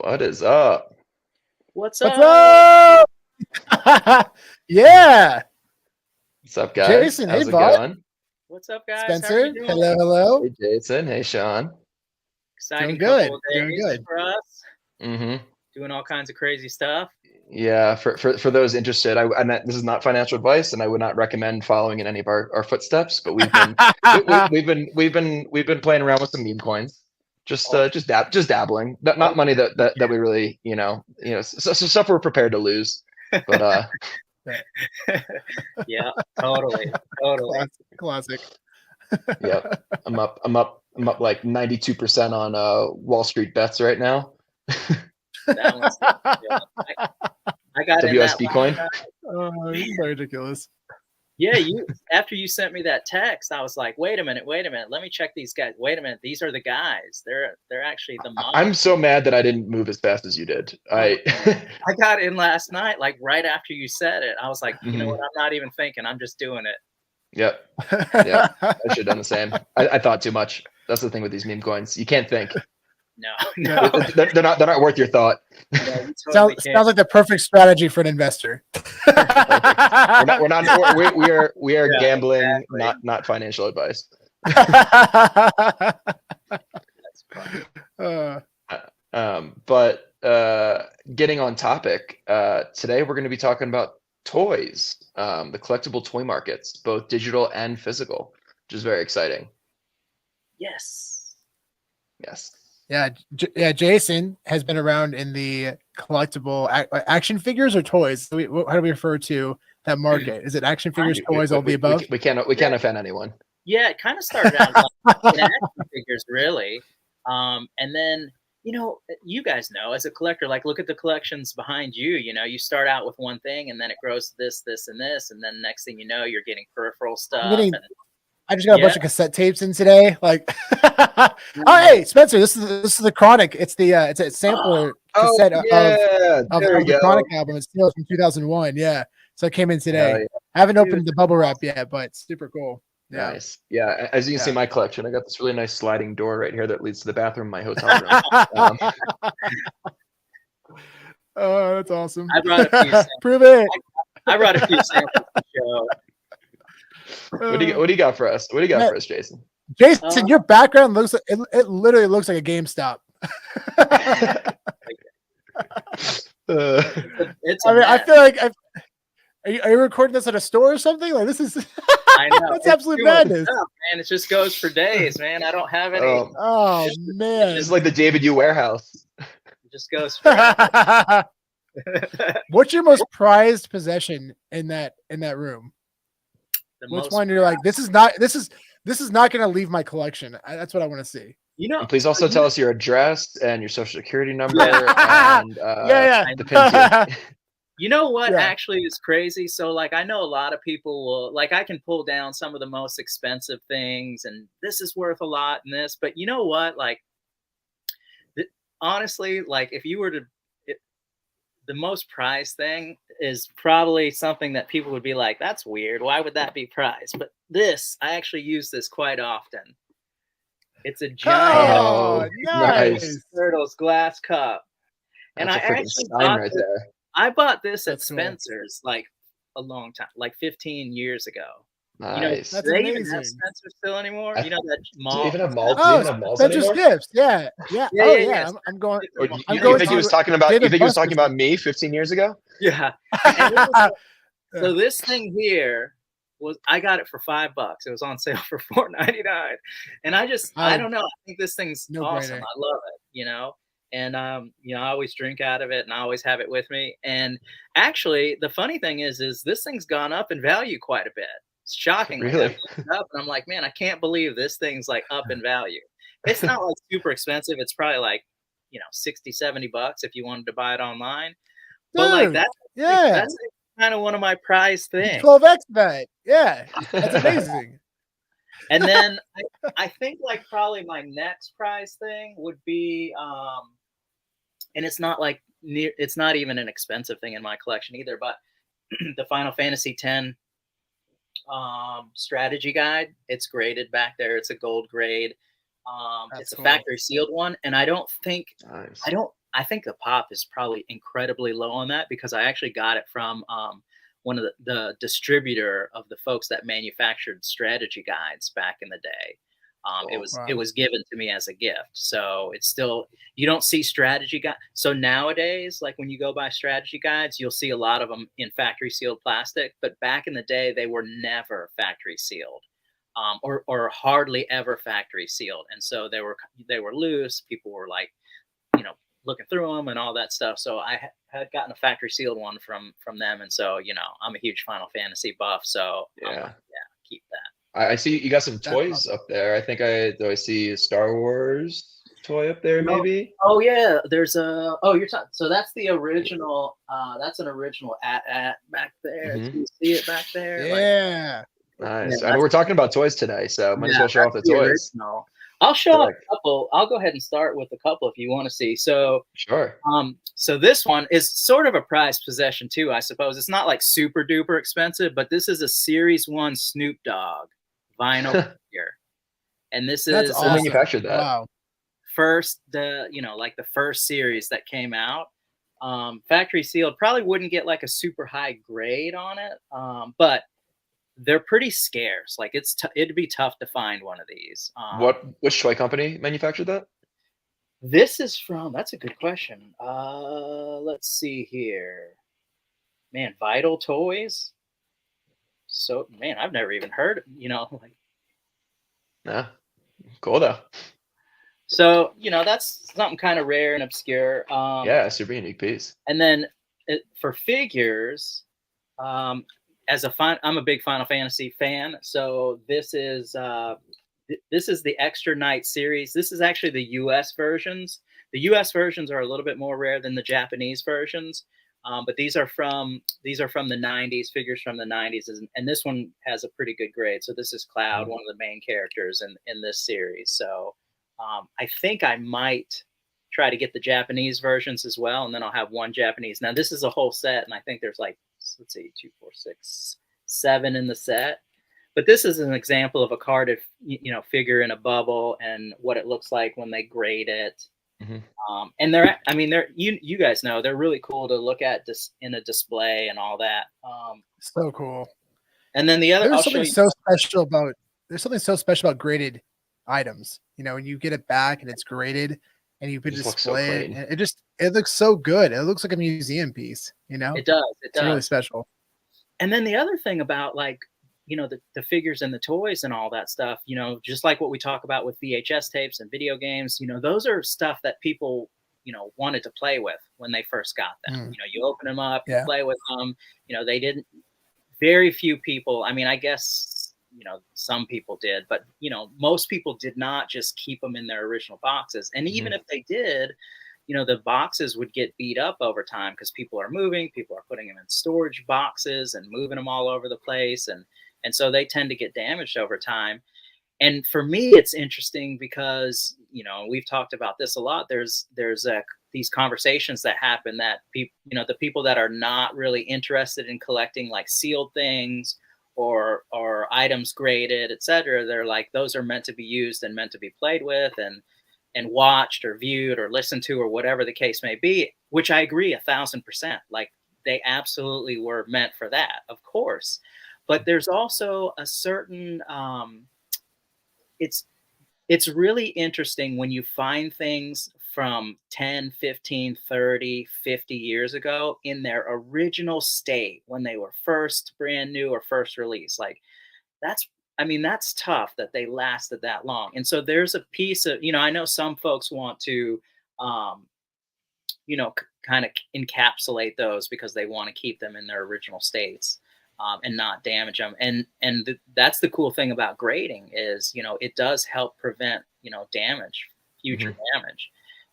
What is up? What's What's up? up? Yeah. What's up, guys? Jason, hey, How's it bud. going? What's up, guys? How are Spencer, you doing? hello, hello. Hey, Jason. Hey, Sean. Exciting Doing good, couple of doing days good. for us. Mm-hmm. Doing all kinds of crazy stuff. Yeah, for those interested, this is not financial advice, and I would not recommend following in any of our footsteps. But we've been we've been playing around with some meme coins, just dabbling. Not money that we really so stuff we're prepared to lose. But Yeah, totally. Classic. yep, I'm up like 92% on Wall Street bets right now. That one's yeah. I got in that WSB coin. Oh, this is so ridiculous. Yeah, after you sent me that text, I was like, wait a minute, let me check these guys. Wait a minute, these are the guys. They're actually the moms. I'm so mad that I didn't move as fast as you did. I got in last night, like right after you said it. I was like, you know what? I'm not even thinking. I'm just doing it. Yep. I should have done the same. I thought too much. That's the thing with these meme coins. You can't think. No. They're not worth your thought. No, totally sounds like the perfect strategy for an investor. We are gambling, exactly. not financial advice. That's funny. But getting on topic, today we're going to be talking about toys, the collectible toy markets, both digital and physical, which is very exciting. Yes. Yeah, Jason has been around in the collectible action figures or toys. How do we refer to that market? Is it action figures, toys, all the above? We can't offend anyone. Yeah, it kind of started out like in action figures, really, and then you guys know, as a collector, like look at the collections behind you. You start out with one thing, and then it grows to this, and this, and then next thing you know, you're getting peripheral stuff. I just got a bunch of cassette tapes in today. Like, oh hey, Spencer, this is the Chronic. It's a sampler cassette of the Chronic album. It's still from 2001. Yeah, so it came in today. I haven't opened the bubble wrap yet, but it's super cool. Yeah. Nice. Yeah, as you can see, my collection. I got this really nice sliding door right here that leads to the bathroom in my hotel room. Oh, that's awesome. I brought a few. Prove it. I brought a few samples to show. What do you got for us? What do you got for us, Jason? Jason, your background looks like it literally looks like a GameStop. I feel like are you recording this at a store or something? Like this is I know. That's absolute madness. Up, man. It just goes for days, man. I don't have any. Oh man. It's like the David U warehouse. It just goes for What's your most prized possession in that room? Which one you're like, this is not going to leave my collection. That's what I want to see. And please also tell us your address and your social security number and the pin key. You know what actually is crazy? So like I know a lot of people will like I can pull down some of the most expensive things and this is worth a lot in this, but you know what? Like honestly, like if you were to the most prized thing is probably something that people would be like, that's weird. Why would that be prized? But I actually use this quite often. It's a giant nice Turtles glass cup. And that's I actually bought this at Spencer's like a long time, like 15 years ago. Nice. Do they even have Spencer still anymore? You know that mall. Do you even have malls? Spencer's Gifts. Yeah. I'm going. You think he was talking about? You think he was talking about me 15 years ago? Yeah. So this thing here I got it for $5. It was on sale for $4.99, and I don't know. I think this thing's awesome. I love it. And I always drink out of it, and I always have it with me. And actually, the funny thing is this thing's gone up in value quite a bit. It's shocking. Really? Up, and I'm like, man, I can't believe this thing's like up in value. It's not like super expensive. It's probably like, $60-$70 if you wanted to buy it online. But like that's kind of one of my prized things. 12x bet. Yeah. That's amazing. And then I think like probably my next prize thing would be and it's not like it's not even an expensive thing in my collection either, but the Final Fantasy X strategy guide. It's graded back there. It's a gold grade. It's a factory sealed one, and I don't think I think the pop is probably incredibly low on that because I actually got it from one of the distributor of the folks that manufactured strategy guides back in the day. It was given to me as a gift, so it's still, you don't see strategy guide. So nowadays, like when you go buy strategy guides, you'll see a lot of them in factory sealed plastic. But back in the day, they were never factory sealed, or hardly ever factory sealed, and so they were loose. People were like, looking through them and all that stuff. So I had gotten a factory sealed one from them, and so I'm a huge Final Fantasy buff, so keep that. I see you got some toys up there. I think do I see a Star Wars toy up there, maybe? Oh yeah, there's a. Oh, you're talking. So that's the original. That's an original at back there. Mm-hmm. Do you see it back there? Yeah. Nice. I know we're talking about toys today, so might as well show off the toys. Original. I'll show off a couple. I'll go ahead and start with a couple if you want to see. So sure. So this one is sort of a prized possession too, I suppose. It's not like super duper expensive, but this is a Series 1 Snoop Dogg vinyl figure, and this is awesome. Manufactured that. Wow. First, the first series that came out, factory sealed. Probably wouldn't get like a super high grade on it, but they're pretty scarce. Like it'd be tough to find one of these. Which toy company manufactured that? This is from. That's a good question. Let's see here. Man, Vital Toys. So man, I've never even heard. Yeah, cool though. So that's something kind of rare and obscure. Yeah, super unique piece. And then for figures, I'm a big Final Fantasy fan. So this is the Extra Night series. This is actually the U.S. versions. The U.S. versions are a little bit more rare than the Japanese versions, but these are from the 90s, figures from the 90s, and this one has a pretty good grade. So this is Cloud, one of the main characters in this series. So I think I might try to get the Japanese versions as well, and then I'll have one Japanese. Now this is a whole set, and I think there's like, let's see, 2, 4, 6, 7 in the set. But this is an example of a carded, figure in a bubble and what it looks like when they grade it. Mm-hmm. And they're you guys know they're really cool to look at in a display and all that. So cool. And then the other, there's something so special about graded items. When you get it back and it's graded and you can display it, it looks so good. It looks like a museum piece. It does. It's really special. And then the other thing about the figures and the toys and all that stuff, just like what we talk about with VHS tapes and video games, those are stuff that people, wanted to play with when they first got them. You open them up, you play with them. They didn't, very few people, I guess, some people did, but, most people did not just keep them in their original boxes. And even if they did, the boxes would get beat up over time because people are moving, people are putting them in storage boxes and moving them all over the place. And so they tend to get damaged over time. And for me, it's interesting because, we've talked about this a lot. There's these conversations that happen that people, the people that are not really interested in collecting like sealed things or items graded, etc. They're like, those are meant to be used and meant to be played with and watched or viewed or listened to or whatever the case may be, which I agree 1,000%. Like they absolutely were meant for that, of course. But there's also a certain, it's really interesting when you find things from 10, 15, 30, 50 years ago in their original state when they were first brand new or first released. Like that's tough that they lasted that long. And so there's a piece of, I know some folks want to, kind of encapsulate those because they want to keep them in their original states. And not damage them. And that's the cool thing about grading is, it does help prevent, damage, future damage.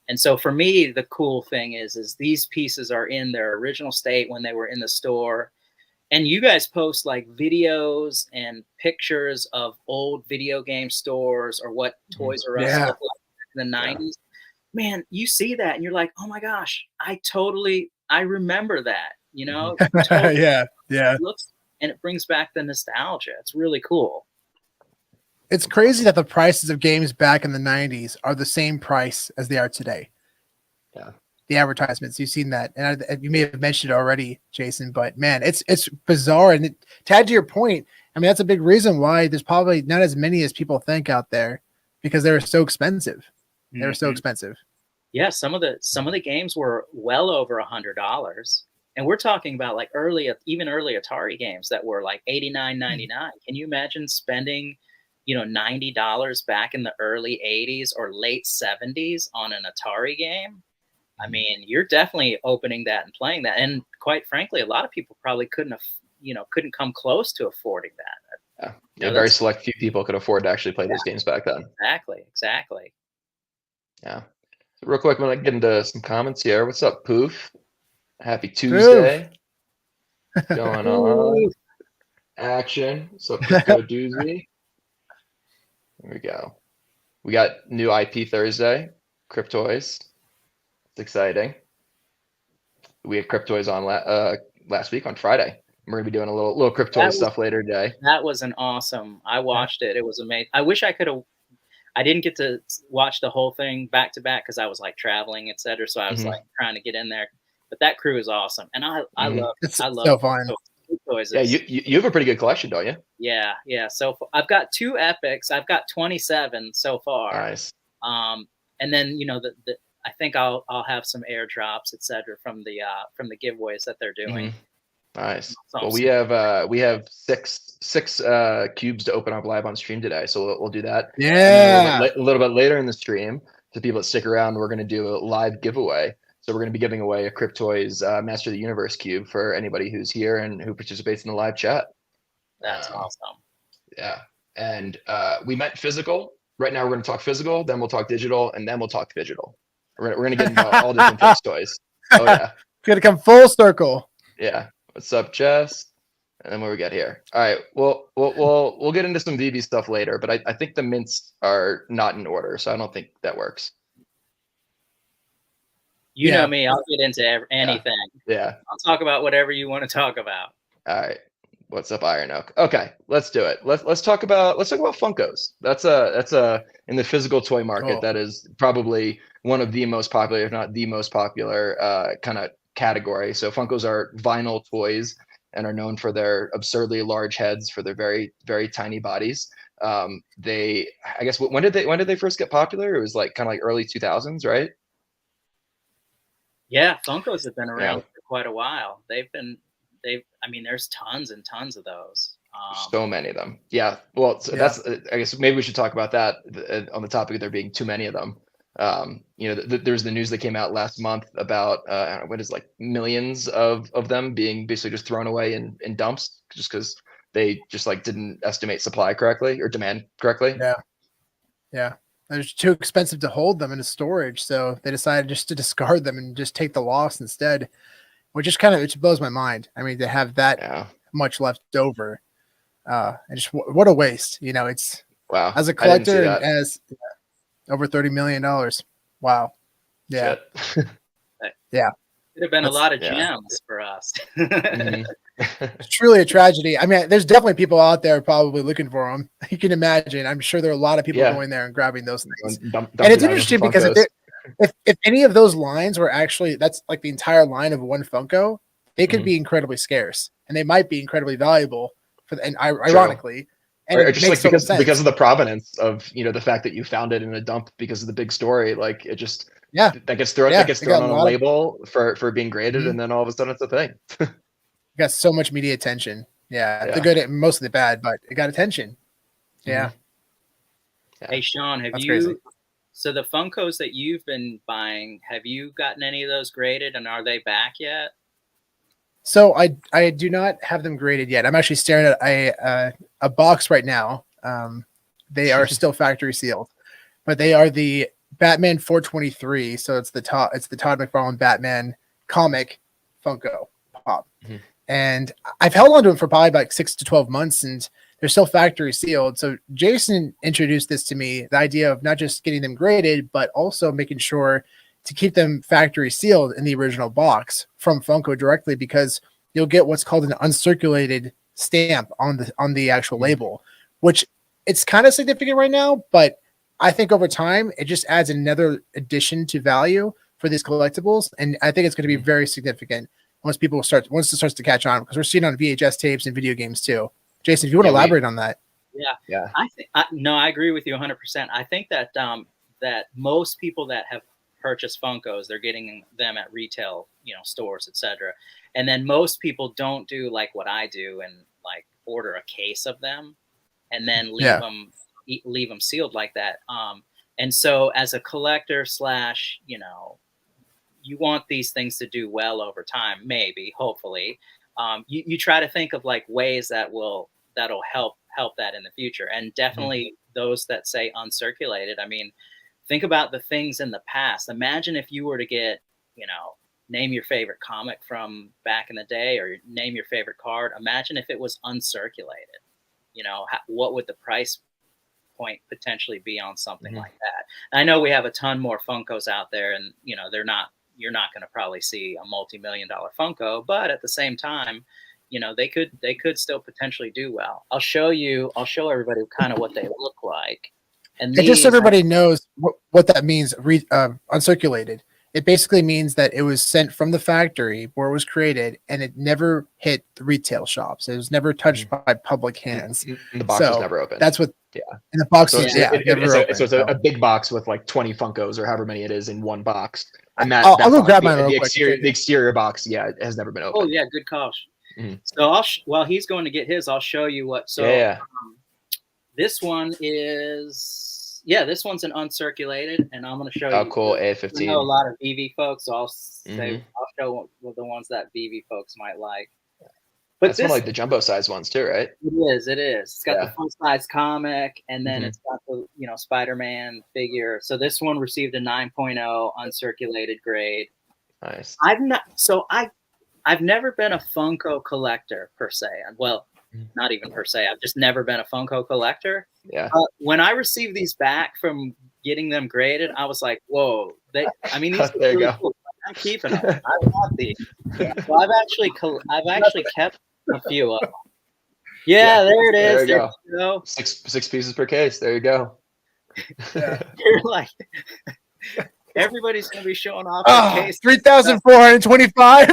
And so for me, the cool thing is these pieces are in their original state when they were in the store. And you guys post like videos and pictures of old video game stores or what Toys R Us looked like in the 90s. Man, you see that and you're like, oh my gosh, I remember that, Totally and it brings back the nostalgia. It's really cool. It's crazy that the prices of games back in the 90s are the same price as they are today. Yeah. the advertisements. You've seen that, and you may have mentioned it already, Jason. But man, it's bizarre. And to add to your point, I mean, that's a big reason why there's probably not as many as people think out there, because they were so expensive. They were so expensive. Yeah, some of the games were well over $100, and we're talking about like even early Atari games that were like $89.99. Can you imagine spending, $90 back in the early '80s or late '70s on an Atari game? I mean, you're definitely opening that and playing that, and quite frankly, a lot of people probably couldn't come close to affording that. Yeah, very select few people could afford to actually play those games back then. Exactly. Yeah. So real quick, I'm gonna get into some comments here. What's up, Poof? Happy Tuesday. What's going on? Action. What's up, Crypto Doozy? There we go. We got new IP Thursday, Cryptoys. It's exciting. We had Cryptoys on last week on Friday. We're gonna be doing a little Cryptoys stuff later today. That was an awesome. I watched it. It was amazing. I wish I could have. I didn't get to watch the whole thing back to back because I was like traveling, etc. So I was like trying to get in there. But that crew is awesome, and I love. It's I love so fun. Toys. Yeah, you have a pretty good collection, don't you? Yeah. So I've got 2 epics. I've got 27 so far. Nice. And then I think I'll have some airdrops, etc. from the giveaways that they're doing. Nice. Well, we have six cubes to open up live on stream today, so we'll do that. Yeah. A little bit later in the stream, to people that stick around, we're going to do a live giveaway. So we're going to be giving away a Cryptoys Master of the Universe cube for anybody who's here and who participates in the live chat. That's awesome. Yeah, and we meant physical. Right now, we're going to talk physical, then we'll talk digital, and then we'll talk digital. We're going to get into all different types of toys. Oh yeah, it's going to come full circle. Yeah. What's up, Jess? And then what we got here. All right. Well, we'll get into some VB stuff later, but I think the mints are not in order, so I don't think that works. You know me. I'll get into anything. Yeah. I'll talk about whatever you want to talk about. All right. What's up, Iron Oak? Okay, let's do it. Let's talk about Funkos. That's in the physical toy market. That is probably one of the most popular, if not the most popular, kind of category. So Funkos are vinyl toys and are known for their absurdly large heads, for their very, very tiny bodies. I guess when did they first get popular? It was like kind of like early 2000s, right? Yeah, Funkos have been around for quite a while. I mean, there's tons and tons of those. So many of them. Yeah. Well, that's, I guess maybe we should talk about that on the topic of there being too many of them. There's the news that came out last month about millions of them being basically just thrown away in dumps just because they just like didn't estimate supply correctly or demand correctly. Yeah. They're too expensive to hold them in a storage, so they decided just to discard them and just take the loss instead, which is it blows my mind. I mean, to have that much left over, and just what a waste. It's wow. As a collector, and as over $30 million. Wow. Yeah. Yeah. Could have been a lot of gems for us. It's truly a tragedy. I mean, there's definitely people out there probably looking for them. You can imagine. I'm sure there are a lot of people going there and grabbing those things. And it's interesting because if any of those lines were actually, that's like the entire line of one Funko, they could be incredibly scarce and they might be incredibly valuable ironically. And or just like because of the provenance of the fact that you found it in a dump because of the big story, like it just that gets thrown on a label for being graded, and then all of a sudden it's a thing. It got so much media attention. The good, most of the bad, but it got attention. Yeah. Hey Sean, have so the Funkos that you've been buying, have you gotten any of those graded, and are they back yet? So I do not have them graded yet. I'm actually staring at a box right now. They are still factory sealed, but they are the Batman 423. So it's the Todd McFarlane Batman comic Funko Pop. And I've held on to them for probably about 6 to 12 months, and they're still factory sealed. So Jason introduced this to me, the idea of not just getting them graded, but also making sure to keep them factory sealed in the original box from Funko directly, because you'll get what's called an uncirculated stamp on the actual label, which it's kind of significant right now, but I think over time it just adds another addition to value for these collectibles, and I think it's going to be very significant once it starts to catch on, because we're seeing it on VHS tapes and video games too. Jason, if you want to elaborate on that. Yeah. I agree with you 100%. I think that that most people that have purchased Funkos, they're getting them at retail, stores, etc. And then most people don't do like what I do and like order a case of them and then leave them sealed like that. And so as a collector / you want these things to do well over time, maybe, hopefully. You try to think of like ways that'll help that in the future. And definitely those that say uncirculated. I mean, think about the things in the past. Imagine if you were to get, name your favorite comic from back in the day, or name your favorite card. Imagine if it was uncirculated. What would the price point potentially be on something like that? I know we have a ton more Funkos out there, and you're not going to probably see a multi-million-dollar Funko, but at the same time, they could still potentially do well. I'll show everybody kind of what they look like. And just so everybody knows what that means, uncirculated. It basically means that it was sent from the factory where it was created, and it never hit the retail shops. It was never touched by public hands. And the box was never opened. That's what. Yeah. And the box so was it's a big box with like 20 Funkos or however many it is in one box. And I'll go grab mine. The exterior box, it has never been opened. Oh yeah, good call. So while he's going to get his, I'll show you what. So this one is. Yeah, this one's an uncirculated, and I'm going to show you. Oh, cool. A15. I know a lot of VV folks, so I'll show the ones that VV folks might like. But that's one of like the jumbo size ones too, right? It is. It's got the full size comic, and then it's got the Spider-Man figure. So this one received a 9.0 uncirculated grade. Nice. I've never been a Funko collector per se. Well, not even per se. I've just never been a Funko collector. Yeah. When I received these back from getting them graded, I was like, "Whoa!" These are really cool. I'm keeping them. I want these. So I've actually kept a few of them. Yeah, there it is. There you go. Six pieces per case. There you go. You're like, everybody's gonna be showing off their case. 3,425.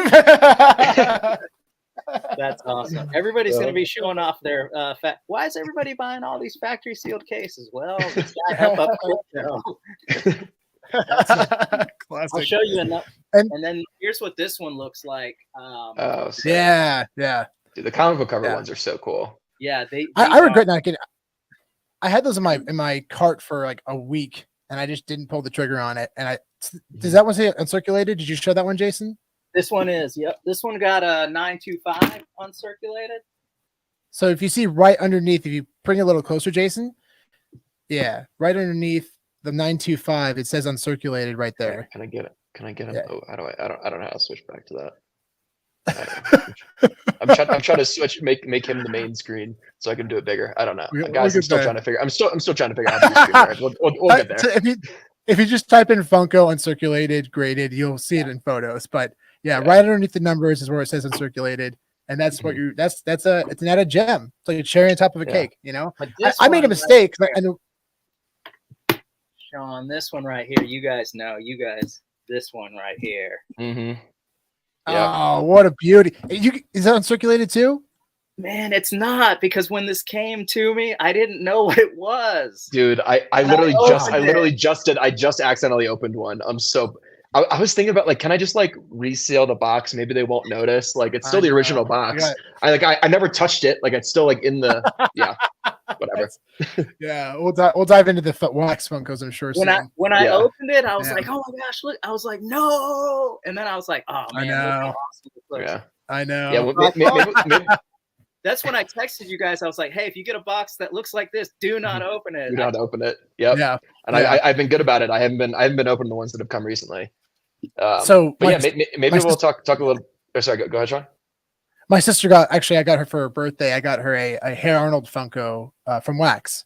That's awesome. Everybody's going to be showing off their why is everybody buying all these factory sealed cases? Well, this guy help up crypto. I'll show you enough. And then here's what this one looks like. Yeah. Dude, the comic book cover ones are so cool. Yeah, I regret not getting. I had those in my cart for like a week, and I just didn't pull the trigger on it. And does that one say uncirculated? Did you show that one, Jason? This one is, yep. This one got a 925 uncirculated. So if you see right underneath, if you bring it a little closer, Jason, right underneath the 925, it says uncirculated right there. Can I get it? Yeah. Oh, I don't know how to switch back to that. I'm trying to switch, make him the main screen so I can do it bigger. I don't know, guys. I'm still trying to figure out how to use screen. We'll get there. So if you just type in Funko uncirculated graded, you'll see it in photos, but. Yeah, right underneath the numbers is where it says uncirculated, and that's what it's not a gem. It's like a cherry on top of a cake, I made a mistake. I know. Sean, this one right here, this one right here. Oh, what a beauty! Is that uncirculated too? Man, it's not, because when this came to me, I didn't know what it was. Dude, I just accidentally opened one. I was thinking about, like, can I just like reseal the box? Maybe they won't notice. Like, it's still the original box. I never touched it. Like, it's still like in the whatever. We'll dive into the wax Funkos, I'm sure. When I opened it, I was like, oh my gosh, look! I was like, no, and then I was like, oh man, I know. I know. Yeah, well, maybe. That's when I texted you guys. I was like, hey, if you get a box that looks like this, do not open it. Do not open it. Yep. Yeah. And I've been good about it. I haven't been opening the ones that have come recently. Maybe we'll talk a little. Oh, sorry, go ahead, Sean. My sister I got her for her birthday. I got her a Hey Arnold Funko from Wax,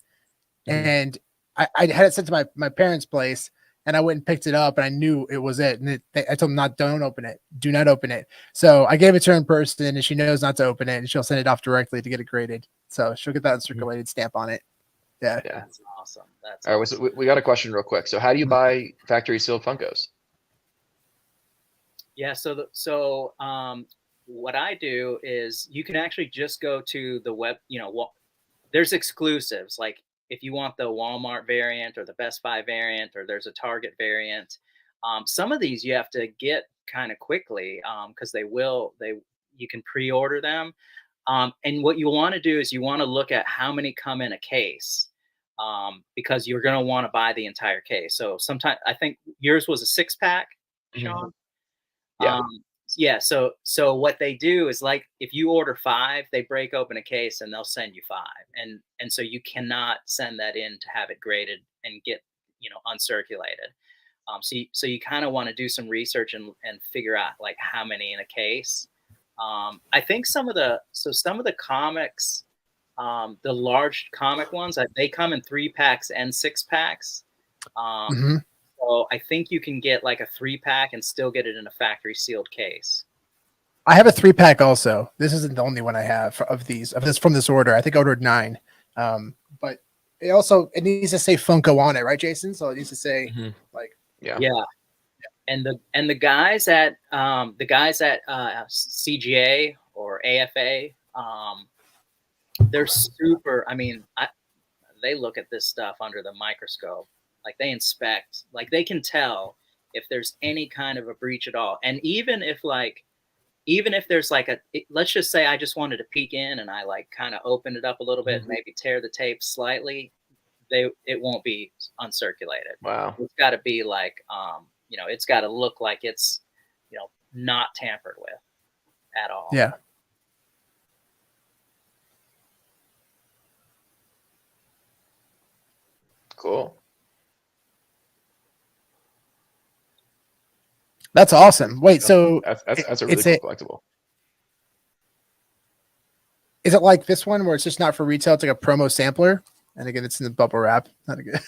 and I had it sent to my parents' place, and I went and picked it up, and I knew it was it. And I told them don't open it. Do not open it. So I gave it to her in person, and she knows not to open it, and she'll send it off directly to get it graded. So she'll get that uncirculated stamp on it. Yeah. That's awesome. All right. So we got a question real quick. So how do you buy factory sealed Funkos? Yeah. What I do is you can actually just go to the web, there's exclusives. Like if you want the Walmart variant or the Best Buy variant, or there's a Target variant, some of these you have to get kind of quickly because you can pre-order them. And what you want to do is you want to look at how many come in a case, because you're going to want to buy the entire case. So sometimes I think yours was a 6-pack, Sean. Yeah. Yeah. So what they do is, like, if you order 5, they break open a case and they'll send you 5. And so you cannot send that in to have it graded and get, uncirculated. So you kind of want to do some research and figure out like how many in a case. I think some of the comics, the large comic ones, they come in 3-packs and 6-packs. So I think you can get like a 3-pack and still get it in a factory sealed case. I have a 3-pack also. This isn't the only one I have of this from this order. I think I ordered 9. But it needs to say Funko on it, right, Jason? So it needs to say yeah. And the guys at CGA or AFA, they're super. I mean, they look at this stuff under the microscope. Like they inspect, like they can tell if there's any kind of a breach at all. And even if there's like let's just say I just wanted to peek in and I like kind of open it up a little bit, maybe tear the tape slightly, it won't be uncirculated. Wow. It's got to be like, it's got to look like it's, not tampered with at all. Yeah. Cool. That's awesome. Wait, so that's a really cool collectible. Is it like this one where it's just not for retail? It's like a promo sampler, and again, it's in the bubble wrap. Not a good.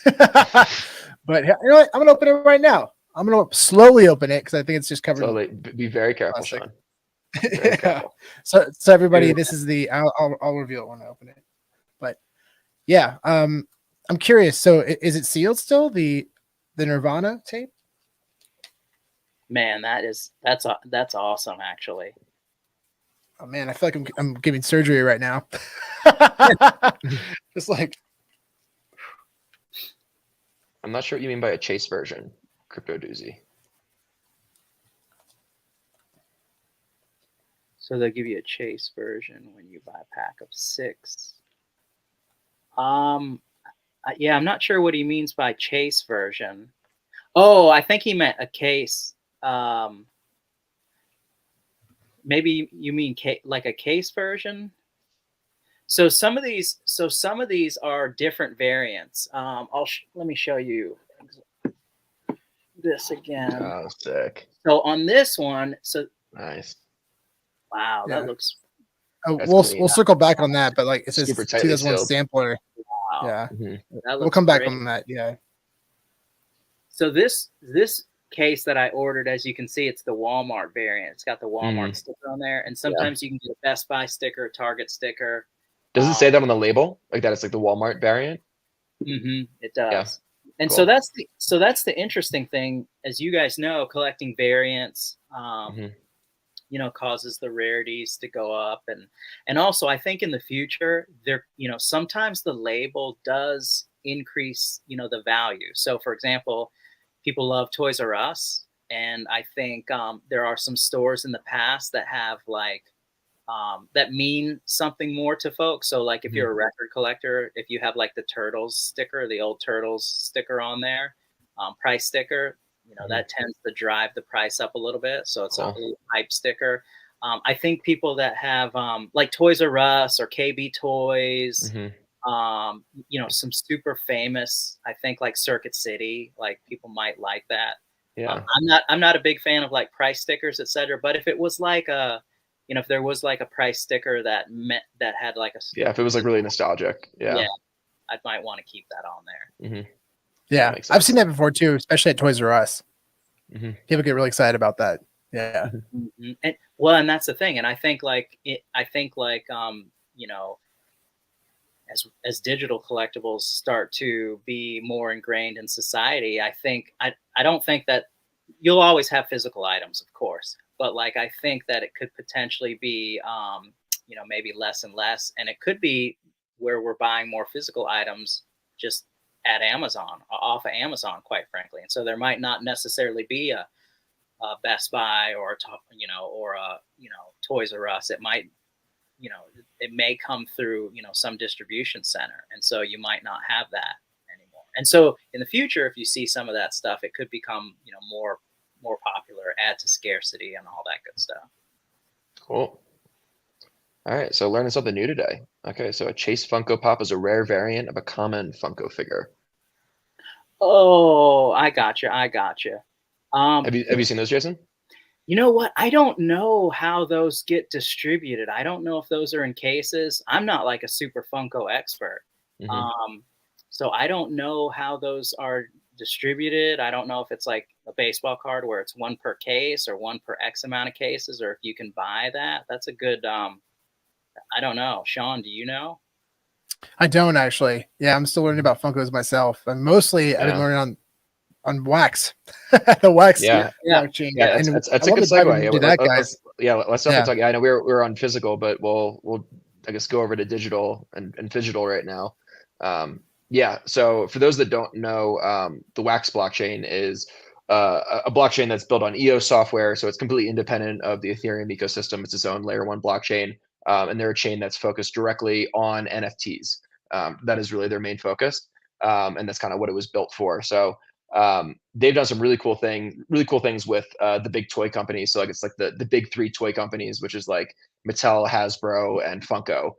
But you know what? I'm gonna open it right now. I'm gonna slowly open it because I think it's just covered. Slowly. Be very careful, Sean. Very careful. So everybody, this is the. I'll reveal it when I open it. But yeah, I'm curious. So is it sealed still? The Nirvana tape? Man, that's awesome, actually. Oh man, I feel like I'm giving surgery right now. Just like, I'm not sure what you mean by a chase version, Crypto Doozy. So they'll give you a chase version when you buy a pack of 6. Yeah, I'm not sure what he means by chase version. Oh, I think he meant a case. Maybe you mean like a case version. So some of these are different variants. Let me show you this again. Oh, sick. So on this one, nice. Wow, that looks. Oh, we'll circle back on that, but like it says 2001 sealed. sampler. Wow. Yeah, we'll come back on that. Yeah. So this case that I ordered, as you can see, it's the Walmart variant. It's got the Walmart sticker on there, and sometimes you can get a Best Buy sticker, Target sticker. Does it say that on the label, like that? It's like the Walmart variant. It does. Yeah. And cool. so that's the interesting thing, as you guys know, collecting variants, causes the rarities to go up, and also I think in the future there, sometimes the label does increase, the value. So for example, people love Toys R Us, and I think there are some stores in the past that have like that mean something more to folks. So like if you're a record collector, if you have like the Turtles sticker, the old Turtles sticker on there, price sticker, that tends to drive the price up a little bit. So it's a little hype sticker. I think people that have like Toys R Us or KB Toys, some super famous, I think like Circuit City, like people might like that. Yeah. I'm not a big fan of like price stickers, etc. But if it was like if there was like a price sticker that had like if it was like really nostalgic, I might want to keep that on there. Yeah, I've seen that before too, especially at Toys R Us. People get really excited about that. Yeah. And that's the thing. And I think as digital collectibles start to be more ingrained in society, I don't think that you'll always have physical items, of course, but like I think that it could potentially be, you know, maybe less and less, and it could be where we're buying more physical items just at Amazon, off of Amazon, quite frankly. And so there might not necessarily be a Best Buy or you know, or a, you know, Toys R Us. It might, you know, it may come through, you know, some distribution center, and so you might not have that anymore. And so in the future, if you see some of that stuff, it could become, you know, more popular, add to scarcity and all that good stuff. Cool. All right, so learning something new today. Okay, so a Chase Funko Pop is a rare variant of a common Funko figure. Oh, I gotcha. Have you seen those, Jason? You know what? I don't know how those get distributed. I don't know if those are in cases. I'm not like a super Funko expert. So I don't know how those are distributed. I don't know if it's like a baseball card where it's one per case or one per X amount of cases, or if you can buy that. That's a good, I don't know. Sean, do you know? I don't actually. Yeah, I'm still learning about Funkos myself. And mostly I've been learning on wax. The wax blockchain. Yeah, that's a good segue. Let's definitely talk. I know we're on physical, but we'll I guess go over to digital and digital right now. So for those that don't know, the wax blockchain is a blockchain that's built on EOS software, so it's completely independent of the Ethereum ecosystem. It's its own layer 1 blockchain, and they're a chain that's focused directly on NFTs. That is really their main focus, and that's kind of what it was built for. So they've done some really cool things with the big toy companies. So like it's like the big 3 toy companies, which is like Mattel, Hasbro, and Funko.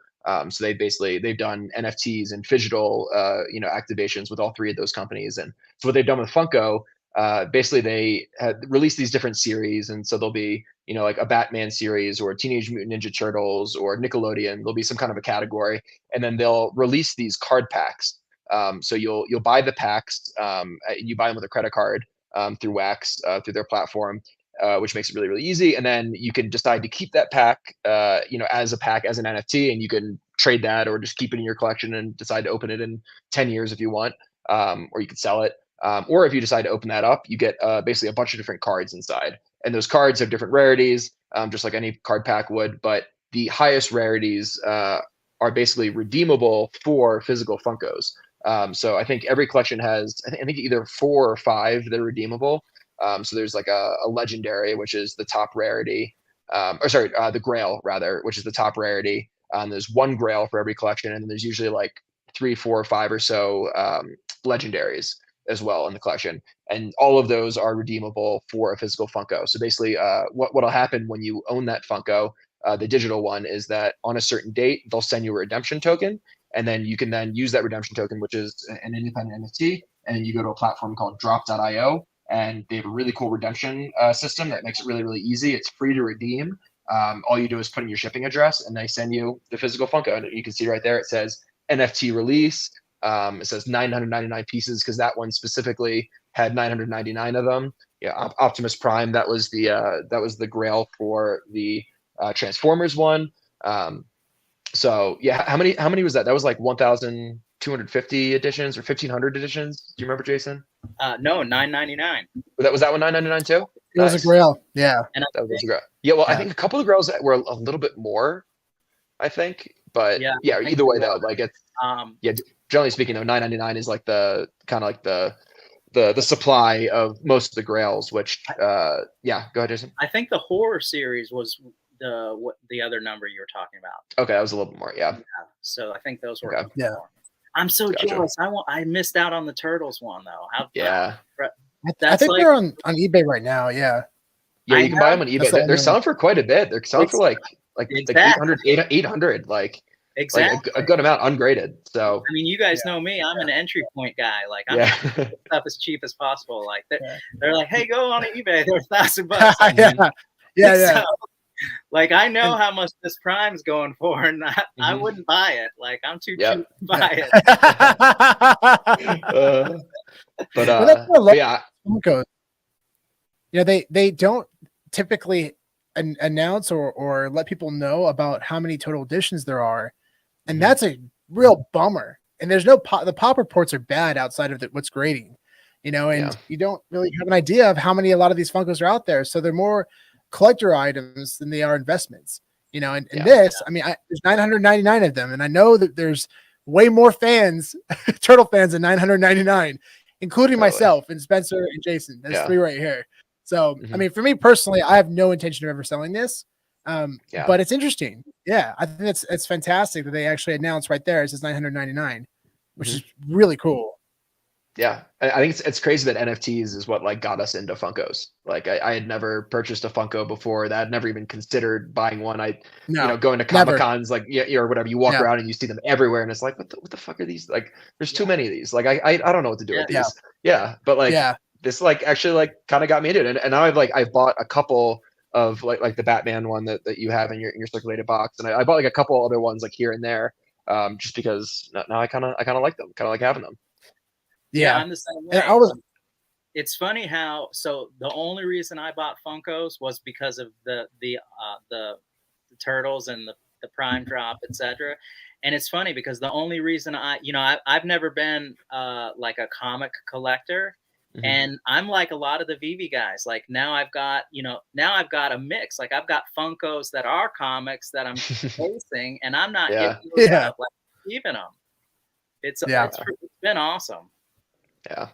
So they've done NFTs and phygital activations with all 3 of those companies. And so what they've done with Funko, basically they had released these different series, and so there'll be like a Batman series or Teenage Mutant Ninja Turtles or Nickelodeon. There'll be some kind of a category, and then they'll release these card packs. So you'll buy the packs, you buy them with a credit card through Wax, through their platform, which makes it really, really easy. And then you can decide to keep that pack, as a pack, as an NFT, and you can trade that or just keep it in your collection and decide to open it in 10 years if you want, or you could sell it. Or if you decide to open that up, you get basically a bunch of different cards inside. And those cards have different rarities, just like any card pack would. But the highest rarities are basically redeemable for physical Funkos. So I think every collection has, I think either 4 or 5 that are redeemable. So there's like a legendary, which is the top rarity, the Grail rather, which is the top rarity. There's 1 Grail for every collection, and then there's usually like 3, 4, or 5 or so legendaries as well in the collection, and all of those are redeemable for a physical Funko. So basically, what'll happen when you own that Funko, the digital one, is that on a certain date they'll send you a redemption token, and then you can then use that redemption token, which is an independent NFT, and you go to a platform called drop.io, and they have a really cool redemption system that makes it really, really easy. It's free to redeem. All you do is put in your shipping address, and they send you the physical Funko. And you can see right there, it says NFT release. It says 999 pieces because that one specifically had 999 of them. Yeah, Optimus Prime, that was the Grail for the Transformers one. So yeah, how many was that? That was like 1,250 editions or 1,500 editions. Do you remember, Jason? No, 999. Was that one 999 too? It was a Grail. Yeah. And that was a Grail. Yeah, well, I think a couple of Grails were a little bit more, I think. But yeah, either way though, like it's generally speaking though, 999 is like the kind of like the supply of most of the Grails, which go ahead, Jason. I think the horror series was the other number you were talking about. Okay, that was a little bit more, yeah. So I think those were more. I'm so jealous. I missed out on the Turtles one though. I think they're on eBay right now. Yeah, you can buy them on eBay. They're selling for quite a bit. They're selling for like 800, like exactly a good amount ungraded. So I mean, you guys know me. I'm an entry point guy. Like I'm stuff as cheap as possible. Like they're like, hey, go on eBay. They're $1,000. Yeah. So, like I know how much this Prime's going for, and I wouldn't buy it. Like I'm too cheap to buy it. They don't typically announce or let people know about how many total editions there are, and that's a real bummer. And there's no the pop reports are bad outside of what's grading. and you don't really have an idea of how many a lot of these Funkos are out there. So they're more collector items than they are investments, and this, I mean, there's 999 of them. And I know that there's way more fans, turtle fans than 999, including myself and Spencer and Jason. There's 3 right here. So, I mean, for me personally, I have no intention of ever selling this. But it's interesting. Yeah. I think it's fantastic that they actually announced right there. It says 999, which is really cool. Yeah, I think it's crazy that NFTs is what like got us into Funkos. Like I had never purchased a Funko before. That I'd never even considered buying one. Going to Comic Cons, like or whatever. You walk around and you see them everywhere, and it's like, what the fuck are these? Like, there's too many of these. Like I don't know what to do with these. But like this like actually like kind of got me into it, and now I've bought a couple of like the Batman one that you have in your circulated box, and I bought like a couple other ones like here and there, just because now I kind of like them, kind of like having them. Yeah, I'm the same way. It's funny how the only reason I bought Funkos was because of the turtles and the Prime drop, etc. And it's funny because the only reason I've never been like a comic collector, and I'm like a lot of the VV guys. Like now I've got a mix. Like I've got Funkos that are comics that I'm chasing, and I'm not giving those up, like keeping them. It's been awesome.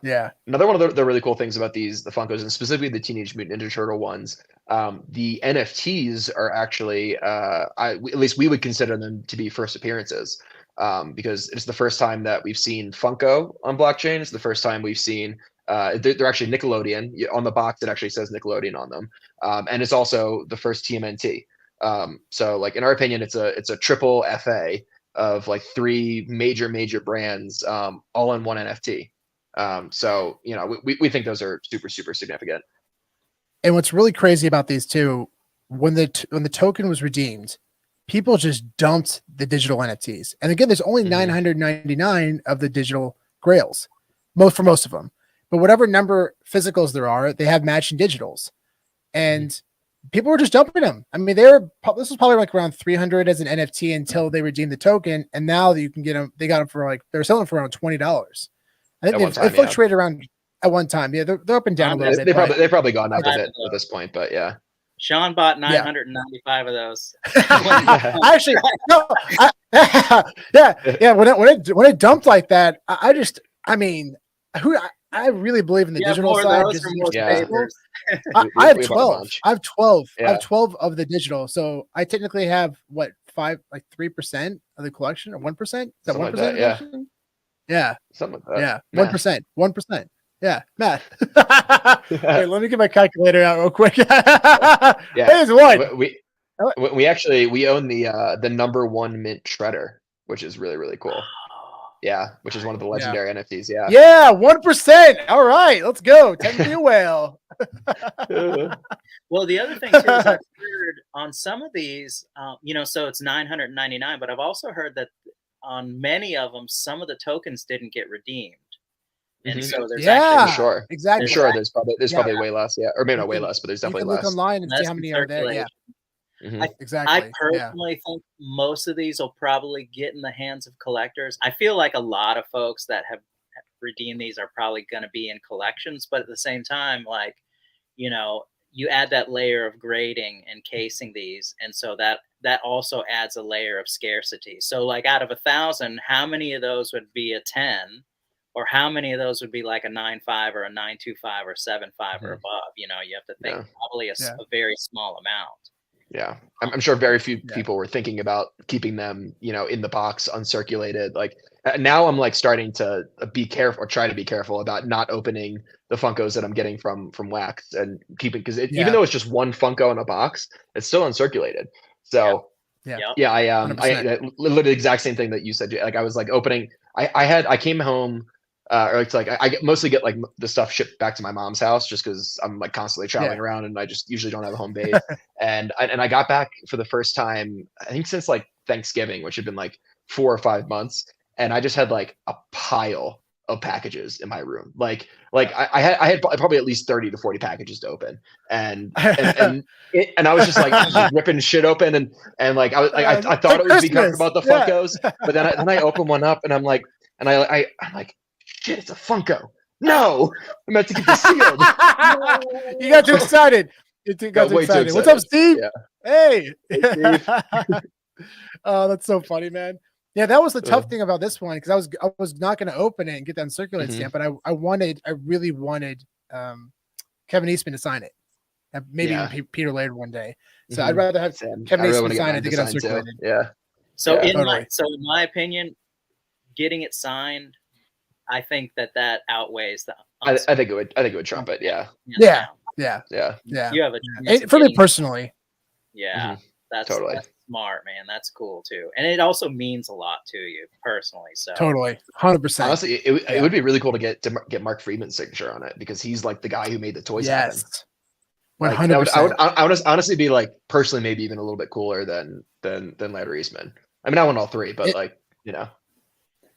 Yeah. Another one of the really cool things about the Funkos, and specifically the Teenage Mutant Ninja Turtle ones, the NFTs are actually, at least we would consider them to be first appearances, because it's the first time that we've seen Funko on blockchain. It's the first time we've seen, they're actually Nickelodeon. On the box, it actually says Nickelodeon on them, and it's also the first TMNT. So, like in our opinion, it's a triple FA of like 3 major brands, all in one NFT. So we think those are super significant. And what's really crazy about these two, when the token was redeemed, people just dumped the digital NFTs. And again, there's only 999 of the digital grails, for most of them. But whatever number physicals there are, they have matching digitals, and people were just dumping them. I mean, this was probably like around 300 as an NFT until they redeemed the token, and now that you can get them, they got them for they're selling for around $20. I think they fluctuate around at one time. Yeah, they're up and down a little bit. They've probably gone up a bit at this point, but yeah. Sean bought 995 of those. Actually, no. When it dumped like that, I really believe in the digital side. I have 12. I have 12. I have 12 of the digital. So I technically have 3% of the collection, or 1%? Is that 1%? Yeah. Something like that. Yeah. 1%. 1%. Yeah. Math. Wait, let me get my calculator out real quick. Here's one. We own the number 1 mint shredder, which is really cool. Yeah, which is one of the legendary NFTs. Yeah. Yeah, 1%. All right, let's go. 10 to whale. Well, the other thing too is I've heard on some of these, so it's 999, but I've also heard that on many of them, some of the tokens didn't get redeemed, and so there's actually exactly there's probably way less, or maybe not way less, but there's definitely less. Look online and see how many are there. Yeah, exactly. I personally think most of these will probably get in the hands of collectors. I feel like a lot of folks that have redeemed these are probably going to be in collections, but at the same time, you add that layer of grading and casing these, and so that also adds a layer of scarcity. So like out of 1,000, how many of those would be a 10, or how many of those would be like a 9.5 or a 9.25 or 7.5 or above? You have to think probably a very small amount. Yeah, I'm sure very few people were thinking about keeping them, in the box uncirculated. Like now I'm like starting to be careful, or try to be careful about not opening the Funkos that I'm getting from Wax, and keeping, because even though it's just one Funko in a box, it's still uncirculated. So I literally the exact same thing that you said. Like I was like opening. I came home. I mostly get like the stuff shipped back to my mom's house, just because I'm like constantly traveling around, and I just usually don't have a home base. and I got back for the first time, I think since like Thanksgiving, which had been like 4 or 5 months, and I just had like a pile of packages in my room. I had probably at least 30 to 40 packages to open, and I was just like ripping shit open, and like I thought it would be comfortable about the Funkos, but then I open one up, and I'm like, shit, it's a Funko. No, I meant to keep it sealed. You got too excited. You got too excited. What's up, Steve? Yeah. Hey. Steve. Oh, that's so funny, man. Yeah, that was the tough thing about this one because I was not going to open it and get that uncirculated stamp, but I really wanted Kevin Eastman to sign it. Maybe even Peter Laird one day. So I'd rather have Kevin Eastman sign it to get uncirculated. Yeah. So in my opinion, getting it signed, I think that outweighs the. I think it would trump it. Yeah. Yeah. You have a for me personally. Yeah, that's totally smart, man. That's cool too, and it also means a lot to you personally. So totally, 100%. Honestly, it would be really cool to get Mark Friedman's signature on it because he's like the guy who made the toys happen. 100%. I would honestly be like personally maybe even a little bit cooler than Larry Eastman. I mean, I want all three, but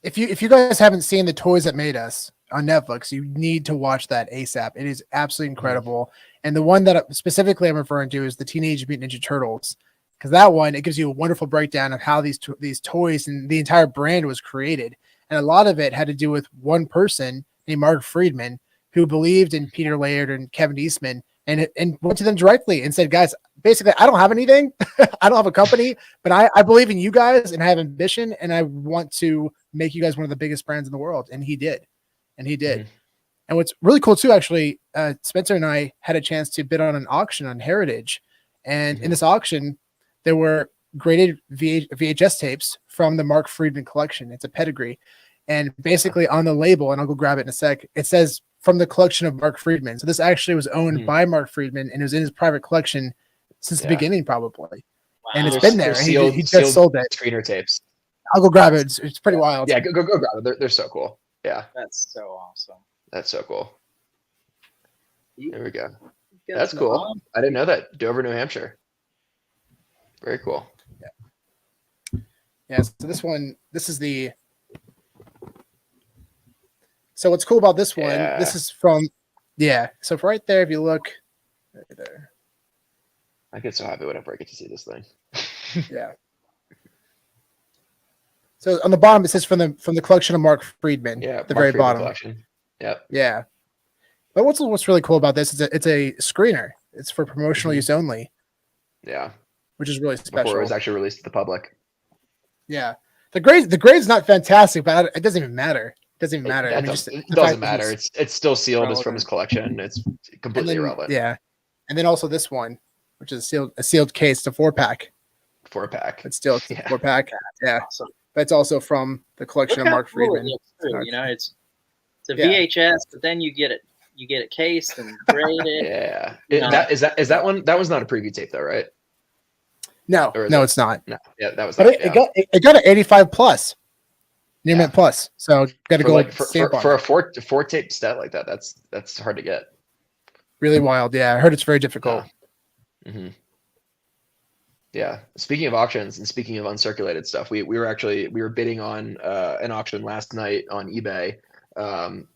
if you guys haven't seen The Toys That Made Us on Netflix, you need to watch that ASAP. It is absolutely incredible. And the one that specifically I'm referring to is the Teenage Mutant Ninja Turtles, because that one, it gives you a wonderful breakdown of how these toys and the entire brand was created. And a lot of it had to do with one person named Mark Friedman who believed in Peter Laird and Kevin Eastman and went to them directly and said, guys, basically, I don't have anything. I don't have a company, but I believe in you guys and I have ambition and I want to make you guys one of the biggest brands in the world. And he did. And what's really cool too, actually, Spencer and I had a chance to bid on an auction on Heritage. And in this auction, there were graded VHS tapes from the Mark Friedman collection. It's a pedigree. And basically on the label, and I'll go grab it in a sec, it says from the collection of Mark Friedman. So this actually was owned by Mark Friedman and it was in his private collection since the beginning, probably. Wow. And it's been there. He just sold it. Screener tapes. I'll go grab it. It's pretty wild. Yeah, go grab it. They're so cool. Yeah. That's so awesome. That's so cool. There we go. That's cool. I didn't know that. Dover, New Hampshire. Very cool. Yeah. So this is the. So what's cool about this one? This is from. So right there, if you look, right there. I get so happy whenever I get to see this thing. Yeah. So on the bottom it says from the collection of Mark Friedman. Yeah. The very bottom. Collection. Yep. Yeah. But what's really cool about this is that it's a screener. It's for promotional use only. Yeah. Which is really special. Before it was actually released to the public. Yeah. The grade's not fantastic, but it doesn't even matter. It doesn't even matter. It doesn't matter. It's still sealed. Relevant. It's from his collection. It's completely irrelevant. Yeah. And then also this one, which is a sealed case, it's a 4-pack. 4-pack. It's still a 4-pack. Yeah. Awesome. But it's also from the collection of Mark Friedman. You know, it's a VHS, but then you get it cased and graded. Yeah. Is that one? That was not a preview tape though, right? No, it's not. No. Yeah, that was. But it got an 85 plus. Near Mint Plus. So got to go for a four tape stat like that. That's hard to get. Really wild. Yeah, I heard it's very difficult. Yeah. Speaking of auctions and speaking of uncirculated stuff, we were bidding on an auction last night on eBay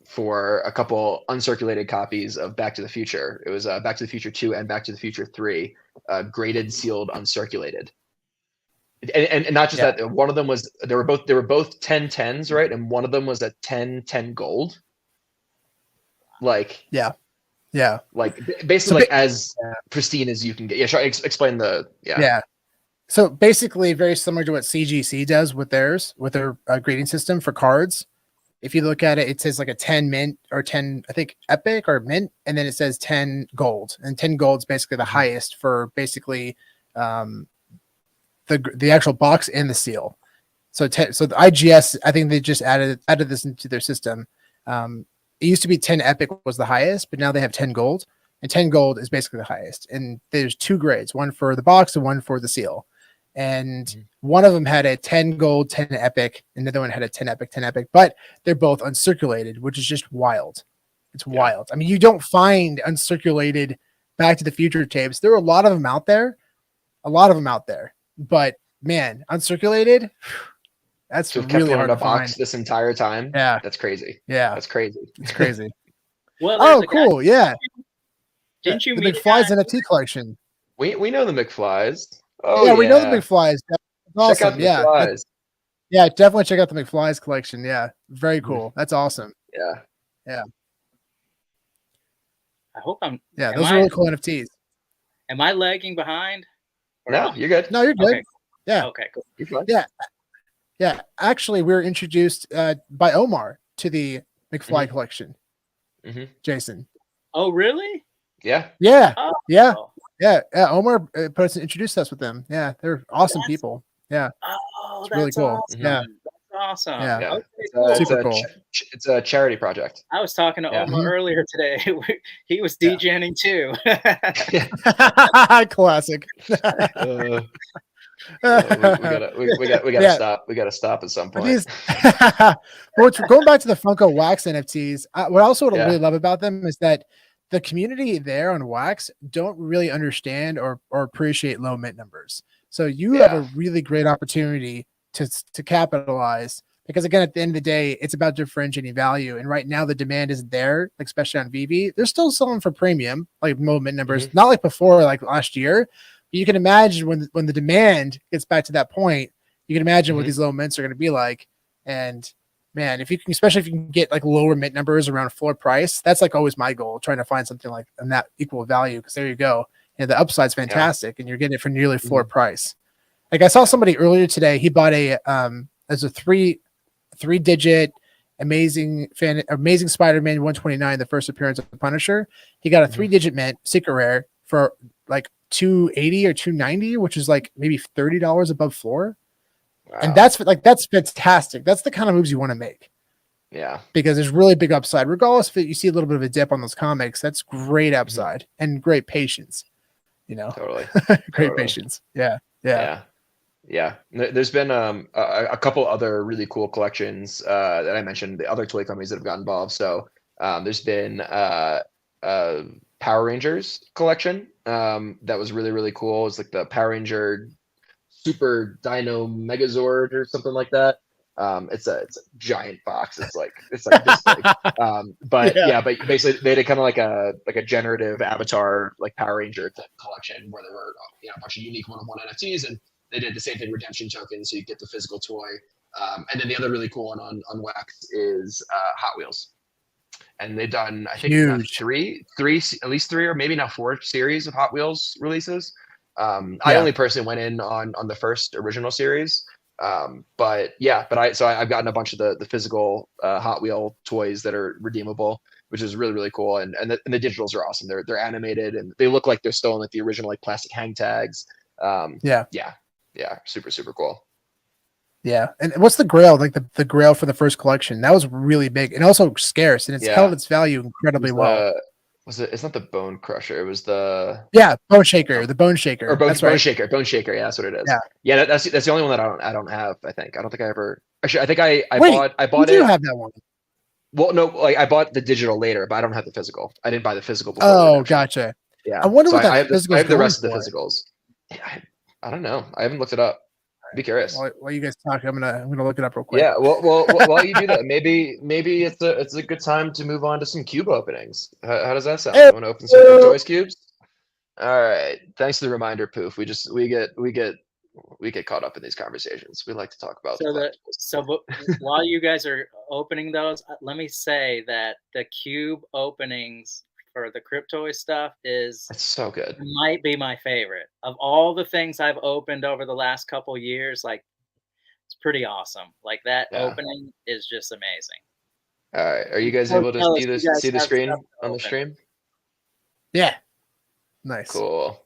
for a couple uncirculated copies of Back to the Future. It was Back to the Future 2 and Back to the Future 3, graded, sealed, uncirculated. And not just that, one of them was they were both 10/10s, right? And one of them was a 10/10 gold. Like like basically like as pristine as you can get. Yeah, sure. Explain the So basically, very similar to what CGC does with their grading system for cards. If you look at it, it says like a 10 mint or 10, I think epic or mint, and then it says 10 gold, and 10 gold is basically the highest for basically the actual box and the seal. So the IGS, I think they just added this into their system. It used to be 10 epic was the highest, but now they have 10 gold, and 10 gold is basically the highest. And there's 2 grades, one for the box and one for the seal. And one of them had a 10 gold, 10 epic, and the other one had a 10 epic, 10 epic, but they're both uncirculated, which is just wild. It's wild. I mean, you don't find uncirculated Back to the Future tapes. There are a lot of them out there, but man, uncirculated, that's really hard to find. This entire time. Yeah. That's crazy. Yeah. That's crazy. It's crazy. Well, cool. Yeah. Didn't you the meet McFly's NFT collection? We know the McFlys. Oh yeah, we know the McFlys. That's awesome. Check out the McFlys. Yeah, definitely check out the McFlys collection. Yeah, very cool. That's awesome. Yeah. I hope I'm. Yeah, those are really cool NFTs. Am I lagging behind? No, you're good. No, you're good. Okay. Yeah. Okay, cool. You're fine. Yeah. Yeah. Actually, we were introduced by Omar to the McFly collection. Jason. Oh, really? Yeah. Yeah. Oh. Yeah. Yeah. Yeah. Omar introduced us with them. Yeah. They're awesome people. Yeah. Oh, it's really cool. Awesome. Yeah. That's awesome. Yeah. Okay, cool. Super cool. It's a charity project. I was talking to Omar earlier today. He was DJing too. Classic. We gotta stop. We gotta stop at some point. Well, going back to the Funko Wax NFTs, what I really love about them is that the community there on Wax don't really understand or appreciate low mint numbers. So you have a really great opportunity to capitalize, because again, at the end of the day, it's about differentiating value. And right now the demand isn't there, especially on VV. They're still selling for premium, like low mint numbers, not like before, like last year. But you can imagine when the demand gets back to that point, you can imagine what these low mints are going to be like. And man, if you can, especially if you can get like lower mint numbers around floor price, that's like always my goal, trying to find something like in that equal value. Because there you go, the upside's fantastic, and you're getting it for nearly floor price. Like I saw somebody earlier today, he bought as a three-digit amazing Spider-Man 129, the first appearance of the Punisher. He got a 3-digit mint secret rare for like $280 or $290, which is like maybe $30 above floor. Wow. And that's fantastic. That's the kind of moves you want to make. Yeah. Because there's really big upside. Regardless if you see a little bit of a dip on those comics, that's great upside and great patience. Totally. Great patience. Yeah. There's been a couple other really cool collections that I mentioned, the other toy companies that have got involved. So there's been Power Rangers collection that was really, really cool. It's like the Power Ranger Super Dino Megazord or something like that. It's a giant box. It's like this big. But basically they did kind of like a generative avatar like Power Ranger collection where there were a bunch of unique one-on-one NFTs, and they did the same thing, redemption tokens, so you get the physical toy. And then the other really cool one on Wax is Hot Wheels. And they've done, I think, three, at least 3 or maybe now 4 series of Hot Wheels releases. I only personally went in on the first original series. But I've gotten a bunch of the physical Hot Wheel toys that are redeemable, which is really, really cool. And the digitals are awesome. They're animated and they look like they're still in like the original like plastic hang tags. Super, super cool. Yeah. And what's the grail? Like the grail for the first collection, that was really big and also scarce, and it's held its value incredibly well. It's not the Bone Crusher, it was the Bone Shaker, the Bone Shaker. Or Bone right. Shaker, Bone Shaker, yeah, that's what it is. Yeah, that's the only one that I don't have, I think. I don't think I ever actually, I think I bought it. You have that one. Well, no, like I bought the digital later, but I don't have the physical. I didn't buy the physical before. Oh, gotcha. Yeah. I wonder what that physical I have the rest for. of the physicals. Yeah, I don't know. I haven't looked it up. Be curious. While you guys talk, I'm gonna look it up real quick. Yeah, well, while you do that, maybe it's a good time to move on to some cube openings. How does that sound? You want to open some Cryptoys cubes? All right. Thanks for the reminder, Poof. We get caught up in these conversations. We like to talk about but while you guys are opening those, let me say that the cube openings for the Cryptoys stuff it's so good. Might be my favorite of all the things I've opened over the last couple years. Like, it's pretty awesome. Like that opening is just amazing. All right, are you guys able to see the screen on the stream? Yeah. Nice. Cool.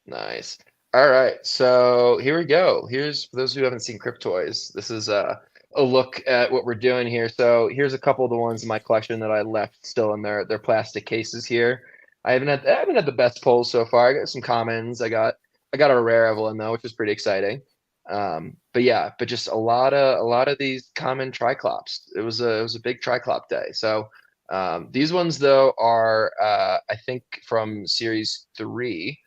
Nice. All right, so here we go. Here's, for those who haven't seen Cryptoys, this is a look at what we're doing here. So here's a couple of the ones in my collection that I left still in their plastic cases here. I haven't had the best pulls so far. I got some commons. I got a rare Evelyn though, which is pretty exciting. But just a lot of these common Triclops. It was a big Triclop day. So these ones though are I think from series 3.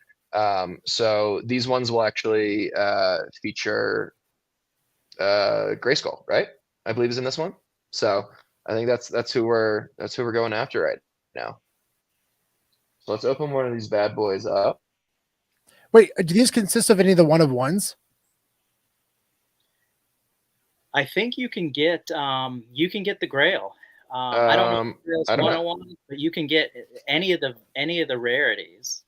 So these ones will actually feature Grayskull, right? I believe is in this one. So I think that's who we're going after right now. So let's open one of these bad boys up. Wait, do these consist of any of the one-of-ones? I think you can get the Grail. I don't know if there's I don't know. 101, but you can get any of the rarities.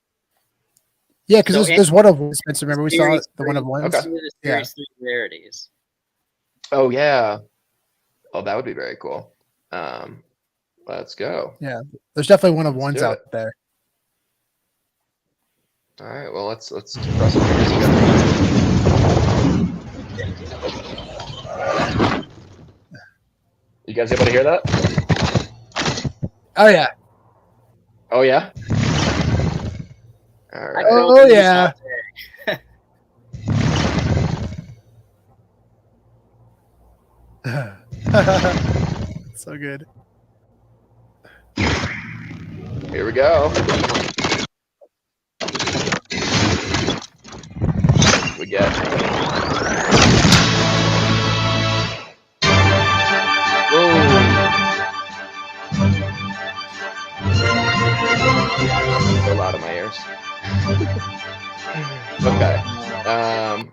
Yeah, because there's one of one, Spencer. Remember we saw the one of ones? Okay. The series 3 rarities. Oh yeah. Oh, that would be very cool. Let's go. Yeah, there's definitely one of ones out there. All right. Well, let's cross our fingers together. You guys able to hear that? Oh yeah. Oh yeah. All right. Oh yeah. So good. Here we go. We get. So loud in my ears. Okay.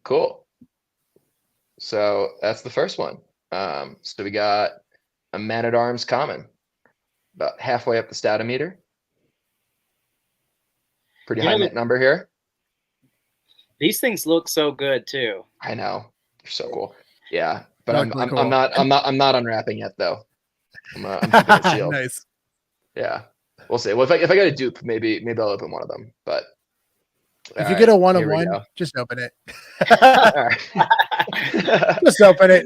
Cool. So that's the first one. So we got a Man-at-Arms common, about halfway up the statometer. Pretty high mint number here. These things look so good too. I know, they're so cool. Yeah, but I'm not unwrapping yet though. I'm keeping it sealed. Nice. Yeah, we'll see. Well, if I get a dupe, maybe I'll open one of them. But if you get a one of one, just open it. Just open it.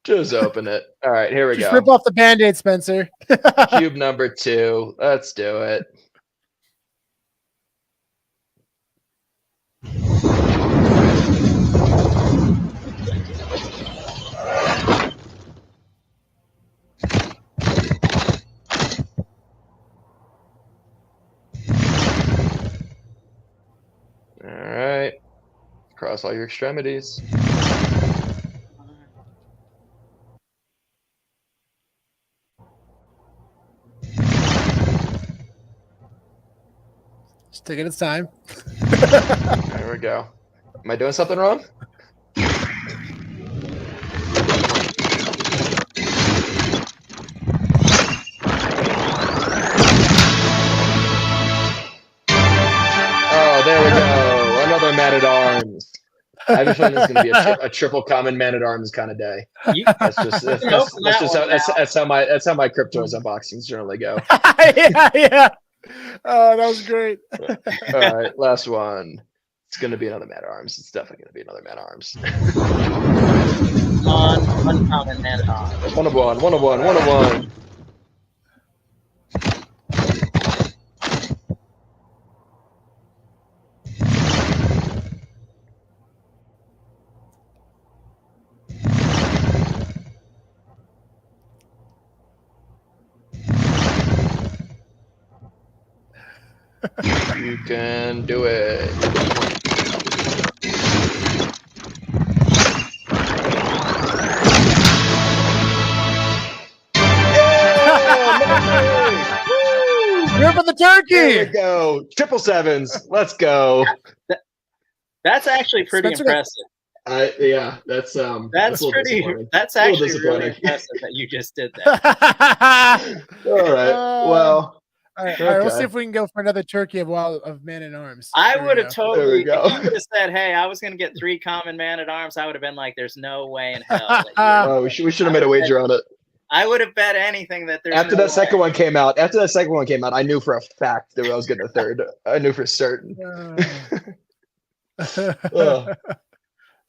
Just open it. All right, here we go. Just rip off the Band-Aid, Spencer. Cube number 2. Let's do it. All right. Cross all your extremities. Just taking its time. There we go. Am I doing something wrong? Oh, there we go. Another Man-at-Arms. I have a feeling this is going to be a triple common Man-at-Arms kind of day. That's how my Cryptoys unboxings generally go. Yeah. Oh, that was great. All right, last one. It's going to be another Man-at-Arms. It's definitely going to be another Man-at-Arms. Uncommon Man-at-Arms. One of one. You can do it. You're up on the turkey. There we go. 777s. Let's go. That's actually pretty impressive. Yeah, that's pretty. That's actually really impressive that you just did that. All right. Well. All right, we'll see if we can go for another turkey of Man-at-Arms. I would have totally. If you would have said, "Hey, I was going to get 3 common Man-at-Arms," I would have been like, "The's no way in hell." Oh, we should have made a wager on it. I would have bet anything that there's. After that second one came out, I knew for a fact that I was getting a third. I knew for certain.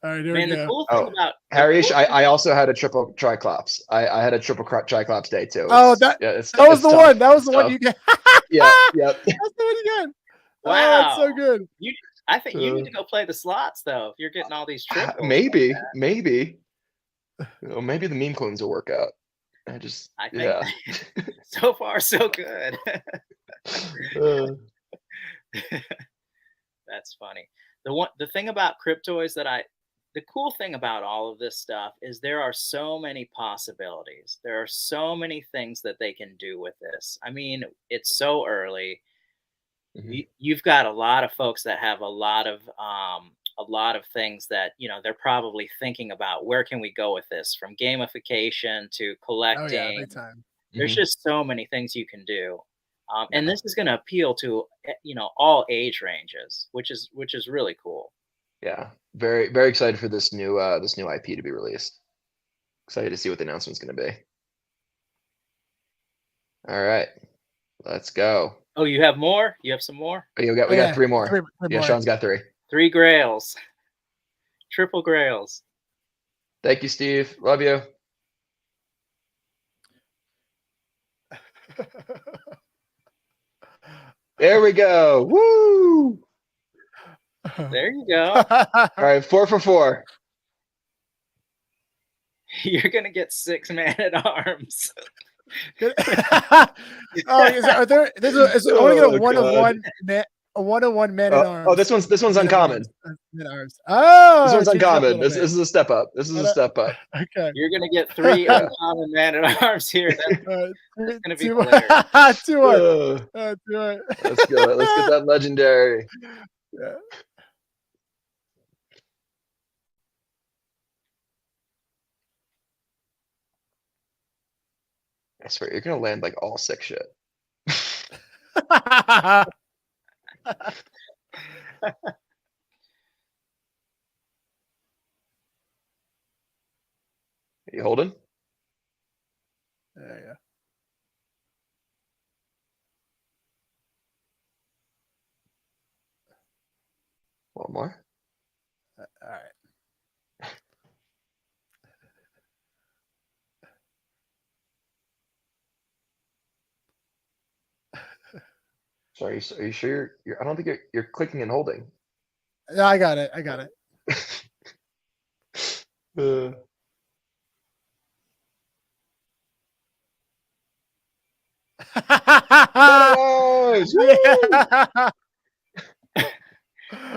All right, Man, the cool thing about Harry, I also had a triple Triclops. I had a triple Triclops day too. That was the one. That was the one you got. Yeah. That's the one you got. Wow, that's so good. I think you need to go play the slots though. If you're getting all these triples. Maybe. Well, maybe the meme coins will work out. I think so far so good. That's funny. The thing about Cryptoys the cool thing about all of this stuff is there are so many possibilities. There are so many things that they can do with this. I mean, it's so early. Mm-hmm. You've got a lot of folks that have a lot of a lot of things that, you know, they're probably thinking about. Where can we go with this? From gamification to collecting. Oh yeah, big time. There's just so many things you can do. And this is going to appeal to, you know, all age ranges, which is really cool. Yeah, very, very excited for this new IP to be released. Excited to see what the announcement's going to be. All right, let's go. Oh, you have more? You have some more? Oh, we got 3 more. Three yeah, more. Sean's got 3. 3 grails. Triple grails. Thank you, Steve. Love you. There we go. Woo! There you go. All right, 4 for 4. You're gonna get 6 Man-at-Arms. Oh, is there? Is only a one-on-one Man-at-Arms. Oh, this one's uncommon. Oh, this one's uncommon. This is a step up. This is a step up. Okay. You're gonna get 3 uncommon Man-at-Arms here. That's gonna be hilarious. 2-1. 2-1. Let's go. Let's get that legendary. Yeah. I swear, you're gonna land like all 6 shit. Are you holding? Yeah. One more. All right. Sorry, are you sure you're I don't think you're clicking and holding. No, I got it.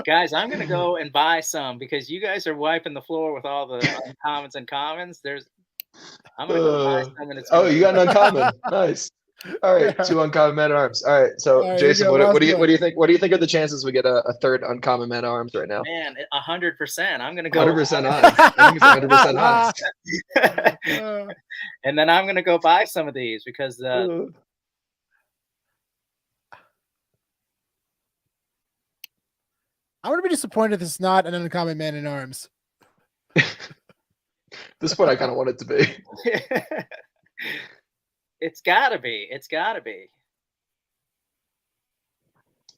Guys, I'm gonna go and buy some because you guys are wiping the floor with all the uncommons and commons. I'm gonna go buy some, and it's you got an uncommon. Nice. All right, 2 uncommon Man-at-Arms. All right, so All right, Jason, what do you think? What do you think are the chances we get a 3rd uncommon Man-at-Arms right now? Man, 100%. I'm gonna go 100% odds. I think it's 100% odds. And then I'm gonna go buy some of these because I'm gonna be disappointed if it's not an uncommon Man-at-Arms. This point, I kind of want it to be. It's gotta be. It's gotta be.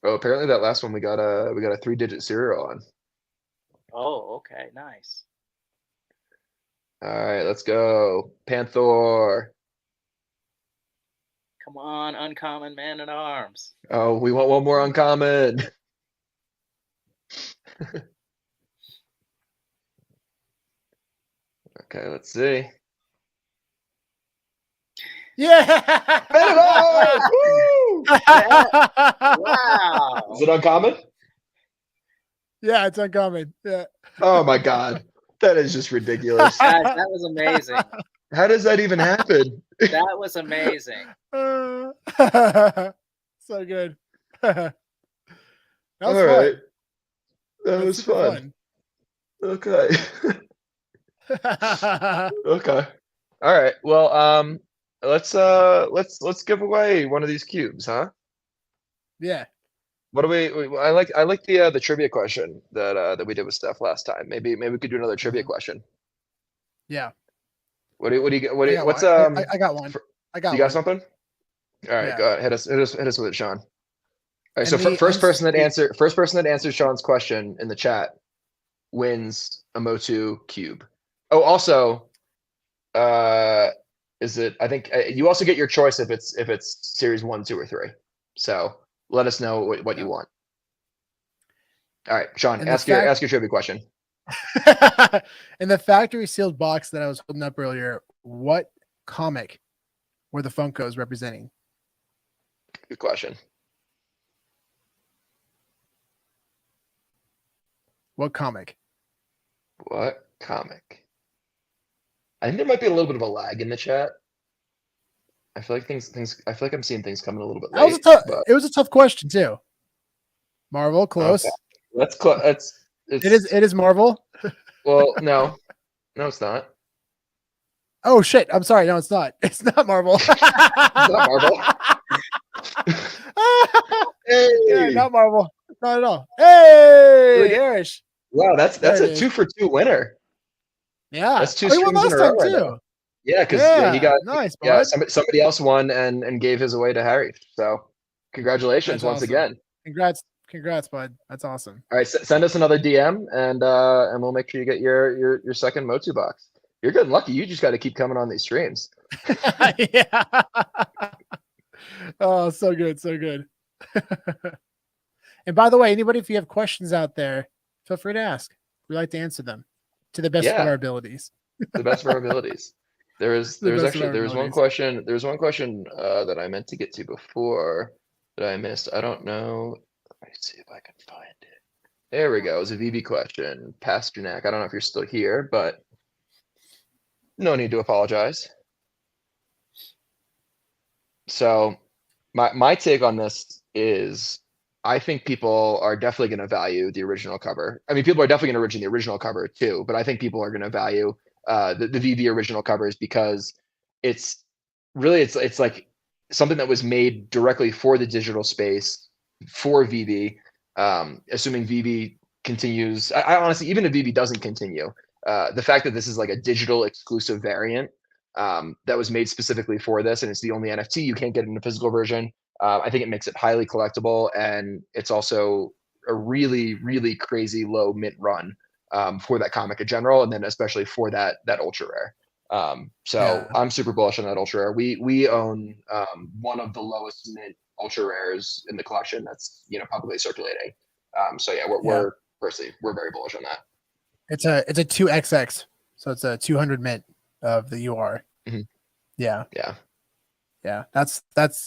Oh, apparently that last one we got a 3-digit serial on. Oh, okay, nice. All right, let's go, Panther. Come on, uncommon Man-at-Arms. Oh, we want one more uncommon. Okay, let's see. Yeah. Woo! Wow. Is it uncommon? Yeah, it's uncommon. Yeah. Oh my God, that is just ridiculous. Guys, that was amazing. How does that even happen? That was amazing. So good. That was All right. fun. That was fun. Okay. Okay. All right. Well, let's give away one of these cubes, huh? Yeah. What do we? I like the trivia question that we did with Steph last time. Maybe we could do another trivia question. Yeah. What do you get? What's I got one. You got something? All right, Yeah. go ahead. Hit us with it, Sean. All right. And So the first person that answers Sean's question in the chat wins a MOTU cube. Oh, also, is it? I think you also get your choice if it's series 1, 2, or 3. So let us know what you want. All right, Sean, ask your trivia question. In the factory sealed box that I was holding up earlier, what comic were the Funkos representing? Good question. What comic? What comic? I think there might be a little bit of a lag in the chat. I feel like I feel like I'm seeing things coming a little bit late. It was a tough question too. Marvel, close. Okay. It is Marvel. Well, no, it's not. Oh shit! I'm sorry. No, it's not. It's not Marvel. It's not Marvel. Hey. Yeah, not Marvel. Not at all. Hey, Erish. Wow, that's a 2-for-2 winner. Yeah, that's 2 he won streams in last a row time right too. now. Yeah, because he got nice. Yeah, somebody else won and gave his away to Harry. So congratulations once again. Congrats, bud. That's awesome. All right, send us another DM and we'll make sure you get your second MOTU box. You're getting lucky. You just got to keep coming on these streams. Yeah. Oh, so good, so good. And by the way, anybody, if you have questions out there, feel free to ask. We like to answer them to the best of our abilities. The best of our abilities. There's one question that I meant to get to before that I missed. I don't know. Let me see if I can find it. There we go. It was a VB question. Pasternak. I don't know if you're still here, but no need to apologize. So my take on this is I think people are definitely going to value the original cover. I mean, people are definitely going to origin the original cover too, but I think people are going to value the VB original covers because it's like something that was made directly for the digital space for VB. Assuming VB continues, I honestly, even if VB doesn't continue, the fact that this is like a digital exclusive variant that was made specifically for this, and it's the only NFT you can't get in a physical version. I think it makes it highly collectible, and it's also a really, really crazy low mint run for that comic in general, and then especially for that ultra rare. I'm super bullish on that ultra rare. We own one of the lowest mint ultra rares in the collection that's publicly circulating. We're very bullish on that. It's a 2XX, so it's a 200 mint of the UR. Mm-hmm. Yeah. That's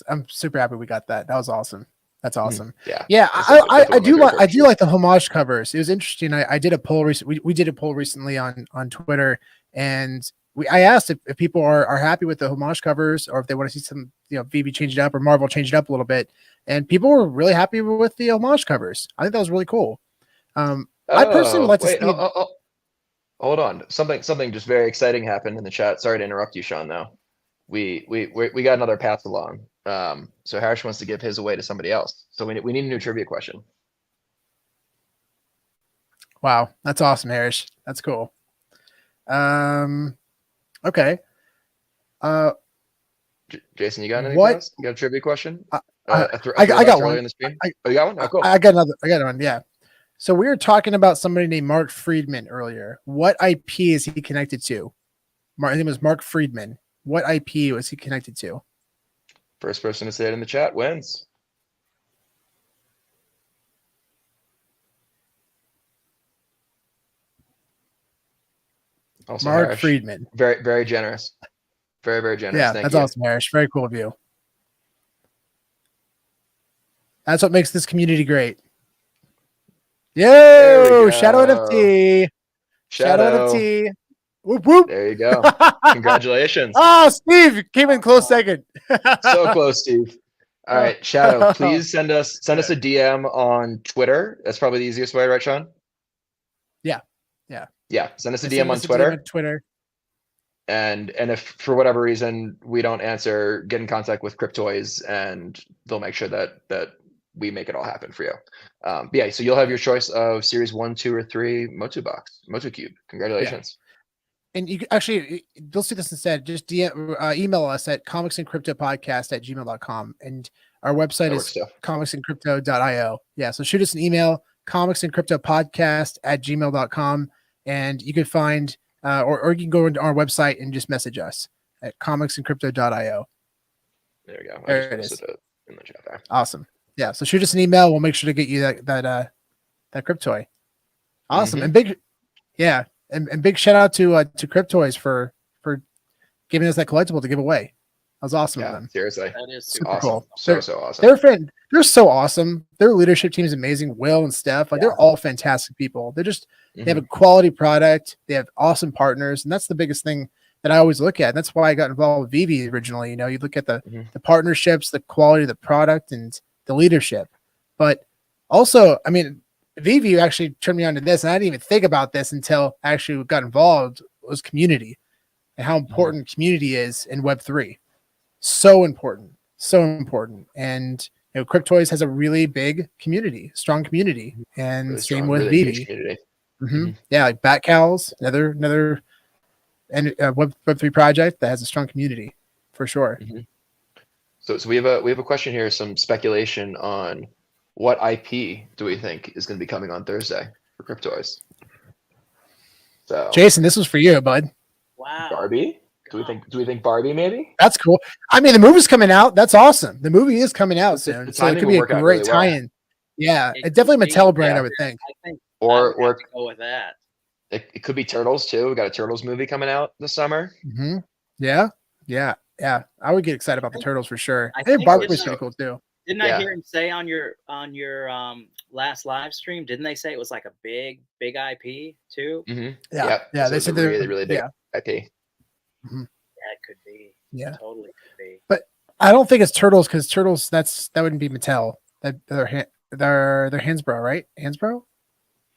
I'm super happy we got that. That was awesome. That's awesome. Yeah. I do like the homage covers. It was interesting. I did a poll recently. We did a poll recently on Twitter, and I asked if people are happy with the homage covers or if they want to see some VB change it up or Marvel change it up a little bit. And people were really happy with the homage covers. I think that was really cool. I personally would like to see. Hold on. Something just very exciting happened in the chat. Sorry to interrupt you, Sean, though. We got another pass along. So Harris wants to give his away to somebody else. So we need a new trivia question. Wow, that's awesome, Harris. That's cool. Okay. Jason, you got anything else? You got a trivia question? I got one. In the stream? You got one? Oh, cool. I got one. Yeah. So we were talking about somebody named Mark Friedman earlier. What IP is he connected to? His name was Mark Friedman. What IP was he connected to? First person to say it in the chat wins. Also, Mark Harish, Friedman. Very, very generous. Very, very generous. Yeah, Thank that's you. awesome, Harish. Very cool of you. That's what makes this community great. Yo, Shadow NFT. Shadow NFT. Whoop, whoop. There you go. Congratulations. Oh, Steve came in close second. So close, Steve. All right, Shadow, please send us a DM on Twitter. That's probably the easiest way, right, Sean? Yeah. Send us a DM on Twitter. And if for whatever reason we don't answer, get in contact with Cryptoys and they'll make sure that we make it all happen for you. So you'll have your choice of series 1, 2, or 3 MOTU box, MOTU cube. Congratulations. Yeah. And you actually, let's do this instead. Just email us at comicsandcryptopodcast@gmail.com. And our website is comicsandcrypto.io. Yeah. So shoot us an email, comicsandcryptopodcast@gmail.com. And you can find, or you can go into our website and just message us at comicsandcrypto.io. There we go. There it is. In the chat there. Awesome. Yeah. So shoot us an email. We'll make sure to get you that Cryptoy. Awesome. Mm-hmm. And big shout out to Cryptoys for giving us that collectible to give away. That was awesome of them. Seriously. That is super awesome. cool. So awesome. They're so awesome. Their leadership team is amazing. Will and Steph, they're all fantastic people. They're just they have a quality product. They have awesome partners, and that's the biggest thing that I always look at. And that's why I got involved with VV originally. You look at the partnerships, the quality of the product, and the leadership. But also, I mean, Vivi actually turned me on to this, and I didn't even think about this until I actually got involved, was community and how important community is in Web3. So important. And Cryptoys has a really big community, strong community, and really same strong, with really Vivi. huge community. Yeah, like Bat Cows, another and Web3 project that has a strong community for sure. So we have a question here, some speculation on what IP do we think is going to be coming on Thursday for Cryptoys. So Jason, this was for you, bud. Wow. Barbie? Do we think Barbie maybe? That's cool. I mean, the movie's coming out. That's awesome. The movie is coming out soon, so it could be a great tie-in. Yeah, it's definitely Mattel brand, I would think. I think or go with that. It could be Turtles too. We got a Turtles movie coming out this summer. Yeah. I would get excited about the Turtles for sure. I think Barbie's pretty cool too. Didn't I hear him say on your last live stream? Didn't they say it was like a big IP too? Yeah. They said they're really big IP. Yeah, it could be. Yeah, totally could be. But I don't think it's Turtles, because Turtles that wouldn't be Mattel. They're Hasbro, right? Hasbro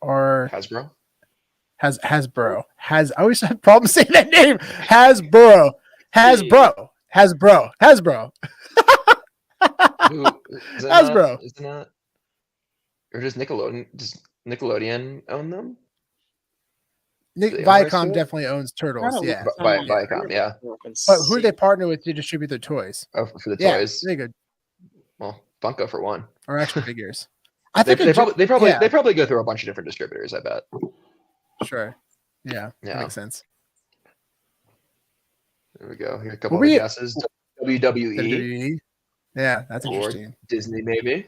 or Hasbro. Hasbro. I always have problems saying that name. Hasbro. Who, Hasbro. Isn't that? Or does Nickelodeon own them? Viacom definally owns Turtles. Yeah. Viacom, yeah. But who do they partner with to distribute their toys? Oh, for the toys. They good. Well, Funko for one. Or action figures. I think they probably go through a bunch of different distributors, I bet. Sure. Yeah. That makes sense. There we go. Here are a couple of guesses. WWE. Yeah, that's interesting. Disney, maybe.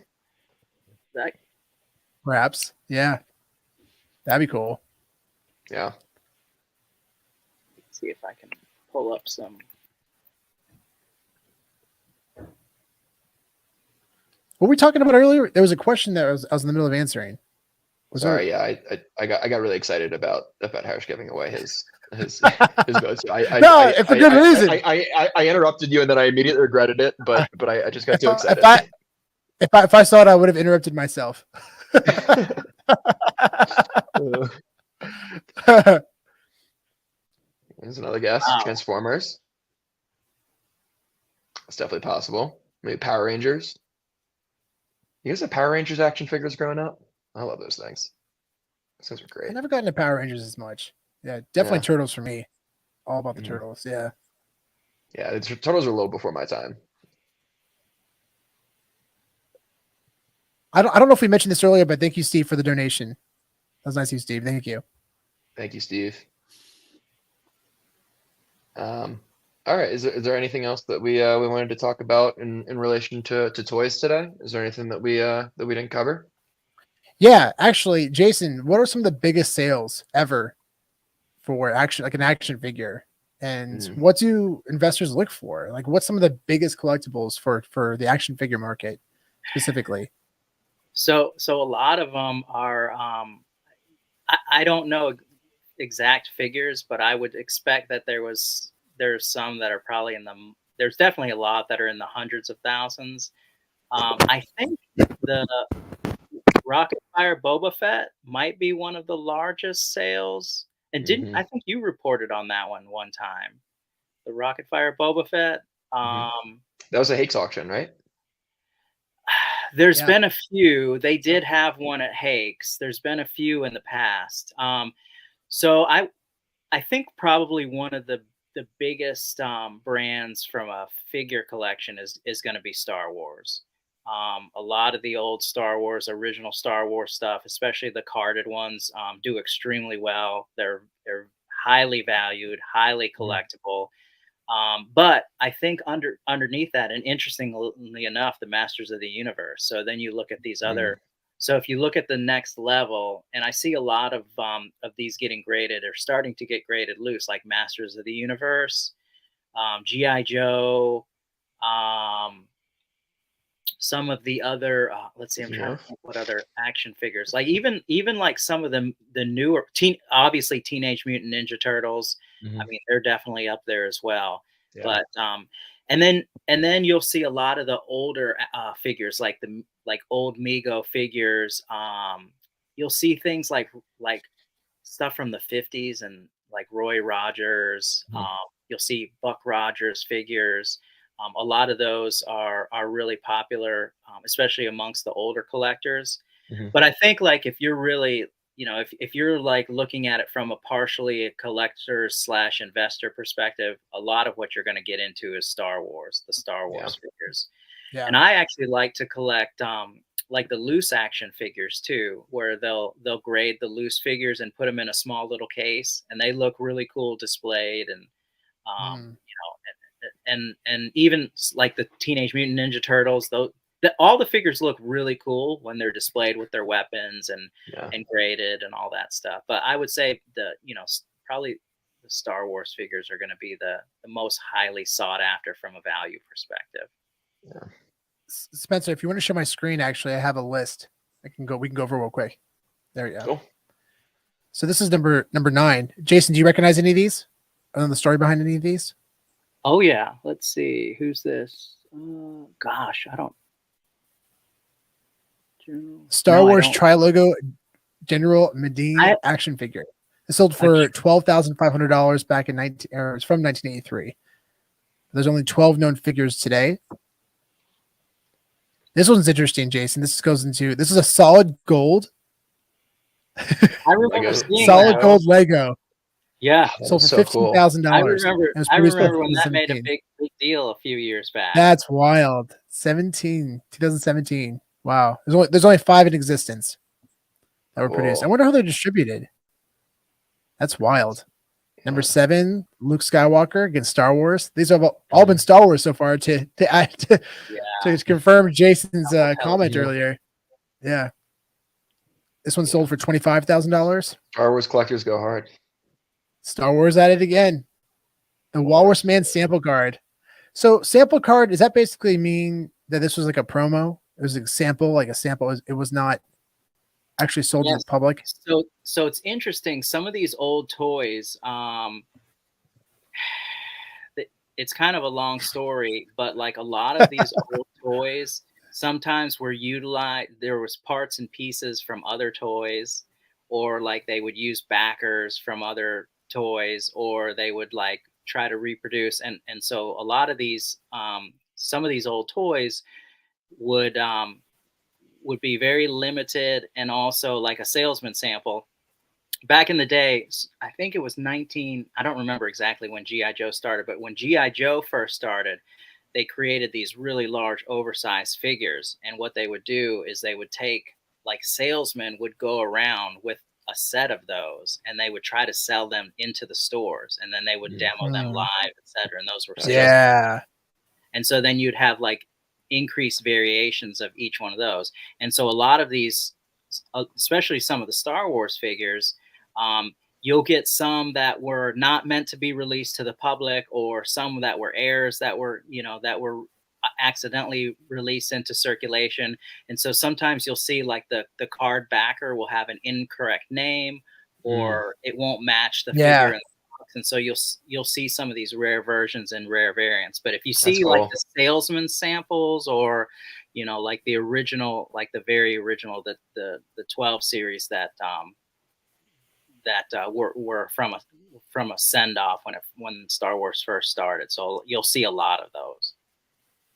Perhaps. Yeah. That'd be cool. Yeah. Let's see if I can pull up some. What were we talking about earlier? There was a question that I was in the middle of answering. I got really excited about Harsh giving away his votes. It's a good reason. I interrupted you and then I immediately regretted it, but I just got too excited. If I saw it, I would have interrupted myself. There's another guess. Transformers. It's definitely possible. Maybe Power Rangers. You guys have Power Rangers action figures growing up? I love those things. Those things are great. I never got into Power Rangers as much. Yeah, definitely Turtles for me. All about the Turtles. Yeah. Yeah, the Turtles are low before my time. I don't know if we mentioned this earlier, but thank you, Steve, for the donation. That was nice of you, Steve. Thank you. Thank you, Steve. All right. Is there anything else that we wanted to talk about in relation to toys today? Is there anything that we didn't cover? Yeah, actually, Jason, what are some of the biggest sales ever for an action figure? And what do investors look for? Like, what's some of the biggest collectibles for the action figure market specifically? So a lot of them are. I don't know exact figures, but I would expect that there's some that are probably there's definitely a lot that are in the hundreds of thousands. I think the Rocket Fire Boba Fett might be one of the largest sales. And I think you reported on that one time. The Rocket Fire Boba Fett. That was a Hakes auction, right? There's been a few. They did have one at Hakes. There's been a few in the past. So I think probably one of the biggest brands from a figure collection is going to be Star Wars. A lot of the old original Star Wars stuff, especially the carded ones, do extremely well. They're highly valued, highly collectible. But I think underneath that, and interestingly enough, the Masters of the Universe. So then you look at these other. So if you look at the next level, and I see a lot of these getting graded or starting to get graded loose, like Masters of the Universe, G.I. Joe, some of the other. Let's see, I'm trying to think what other action figures, like even like some of the newer obviously Teenage Mutant Ninja Turtles. I mean, they're definitely up there as well. Yeah. But and then you'll see a lot of the older figures, like old Mego figures. you'll see things like stuff from the 50s and like Roy Rogers. You'll see Buck Rogers figures. A lot of those are really popular, especially amongst the older collectors. But I think like if you're really, if you're like looking at it from a partially a collector / investor perspective, a lot of what you're going to get into is Star Wars, the Star Wars figures. Yeah. And I actually like to collect like the loose action figures too, where they'll grade the loose figures and put them in a small little case, and they look really cool displayed. And and even like the Teenage Mutant Ninja Turtles, though, all the figures look really cool when they're displayed with their weapons and graded and all that stuff. But I would say probably the Star Wars figures are going to be the most highly sought after from a value perspective. Yeah. Spencer, if you want to show my screen, actually, I have a list. We can go over real quick. There you go. Cool. So this is number 9. Jason, do you recognize any of these? I don't know the story behind any of these. Oh yeah, let's see. Who's this? Gosh, I don't. Star Wars Tri-Logo General Medine action figure. It sold for $12,500 back in it's from 1983. There's only 12 known figures today. This one's interesting, Jason. This is a solid gold. I remember seeing solid gold Lego. Yeah, sold for $15,000. I remember when that made a big deal a few years back. That's wild. 2017. Wow. There's only 5 in existence that were produced. I wonder how they're distributed. That's wild. Number 7, Luke Skywalker against Star Wars. These have all been Star Wars so far to confirm Jason's comment earlier. Yeah. This one sold for $25,000. Star Wars collectors go hard. Star Wars at it again. The Walrus Man sample card. So sample card, does that basically mean that this was like a promo? It was a sample. It was not actually sold to the public. So it's interesting. Some of these old toys, it's kind of a long story, but like a lot of these old toys sometimes were utilized. There was parts and pieces from other toys, or like they would use backers from other toys, or they would like try to reproduce. And so a lot of these, some of these old toys would be very limited, and also like a salesman sample. Back in the day, I think it was I don't remember exactly when G.I. Joe started, but when G.I. Joe first started, they created these really large oversized figures. And what they would do is they would take, like, salesmen would go around with a set of those, and they would try to sell them into the stores, and then they would demo them live, etc. And those were salesmen. And so then you'd have like increased variations of each one of those. And so a lot of these, especially some of the Star Wars figures, you'll get some that were not meant to be released to the public, or some that were errors that were accidentally released into circulation. And so sometimes you'll see like the card backer will have an incorrect name, or it won't match the figure in the box. And so you'll see some of these rare versions and rare variants. But if you see like the salesman samples, or like the original, like the very original, the 12 series that were from a send off when Star Wars first started. So you'll see a lot of those.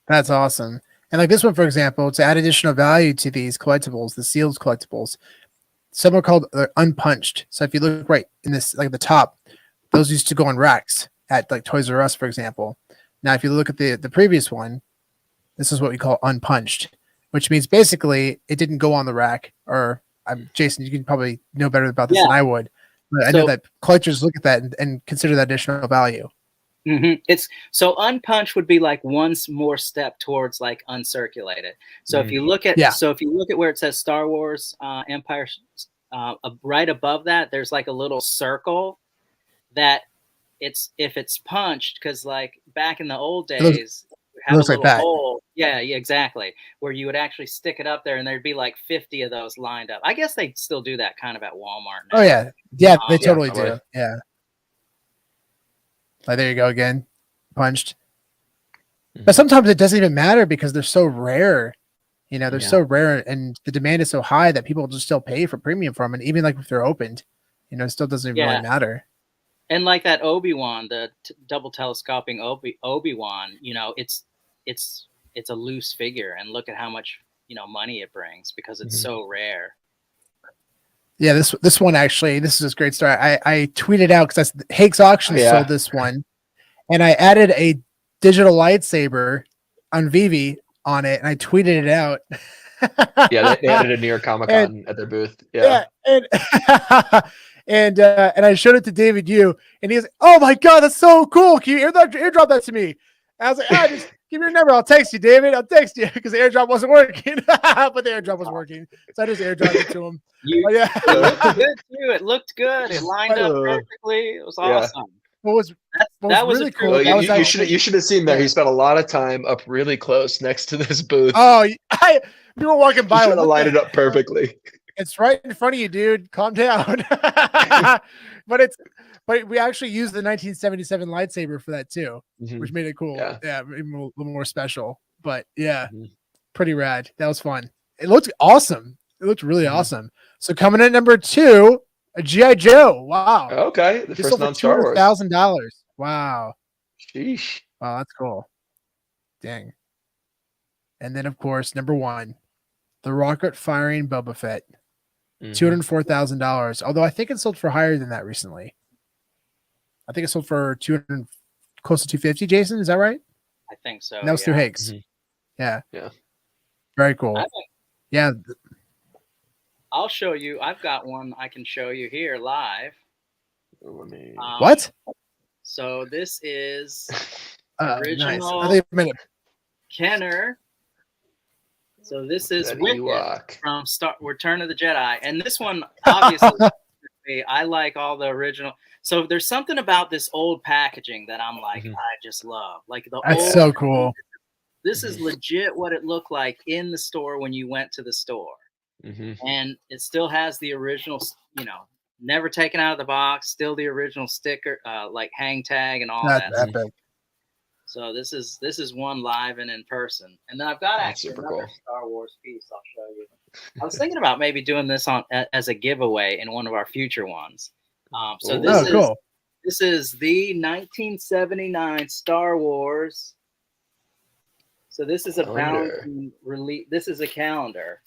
That's awesome. And like this one, for example, to add additional value to these collectibles, the sealed collectibles, some are called unpunched. So if you look right in this, like the top, those used to go on racks at like Toys R Us, for example. Now, if you look at the previous one, this is what we call unpunched, which means basically it didn't go on the rack. Or Jason, you can probably know better about this than I would. But I know that collectors look at that and consider that additional value. It's so unpunched would be like one more step towards like uncirculated. So if you look at where it says Star Wars Empire, right above that, there's like a little circle that if it's punched, because like back in the old days, you have a little hole. Yeah, exactly. Where you would actually stick it up there, and there'd be like 50 of those lined up. I guess they still do that kind of at Walmart now. Oh yeah, they totally do. Yeah. Like, there you go again, punched. But sometimes it doesn't even matter because they're so rare. You know, they're so rare, and the demand is so high that people just still pay for premium for them. And even like if they're opened, you know, it still doesn't really matter. And like that Obi-Wan, the double telescoping Obi-Wan, you know, it's a loose figure, and look at how much, you know, money it brings because it's so rare. Yeah, this one actually, this is a great story. I tweeted out because Hake's Auction sold this one, and I added a digital lightsaber on Vivi on it, and I tweeted it out. Yeah, they added a New York Comic-Con at their booth. Yeah, and I showed it to David Yu, and he's like, "Oh my god, that's so cool! Can you airdrop that to me?" I was like, just give me your number. I'll text you, David. I'll text you because the airdrop wasn't working, but the airdrop was working, so I just airdropped it to him. It looked good too. It looked good. It lined up perfectly. It was awesome. That was really cool. Well, you should have seen that. He spent a lot of time up really close next to this booth. Oh, you were walking by. Trying to line it up perfectly. It's right in front of you, dude. Calm down. But we actually used the 1977 lightsaber for that too, which made it cool. Yeah, a little more special. But pretty rad. That was fun. It looked awesome. It looked really awesome. So coming in at number 2, a G.I. Joe. Wow. Okay. The first non-Star Wars. $200,000. Wow. Sheesh. Wow, that's cool. Dang. And then, of course, number 1, the rocket firing Boba Fett. $204,000. Although I think it sold for higher than that recently. I think it sold for 200, close to 250. Jason, is that right? I think so. And that was through Hakes. Yeah. Very cool. Yeah. I'll show you. I've got one I can show you here live. What? So this is original Kenner. So this is Wicket from Return of the Jedi. And this one, obviously, I like all the original. So there's something about this old packaging that I'm like, I just love. Like that's so cool. This is legit what it looked like in the store when you went to the store. And it still has the original, you know, never taken out of the box, still the original sticker, like hang tag and all that. Epic. So this is one live and in person. And then I've got actually another Star Wars piece I'll show you. I was thinking about maybe doing this as a giveaway in one of our future ones. So this is the 1979 Star Wars. So this is a bound release. This is a calendar,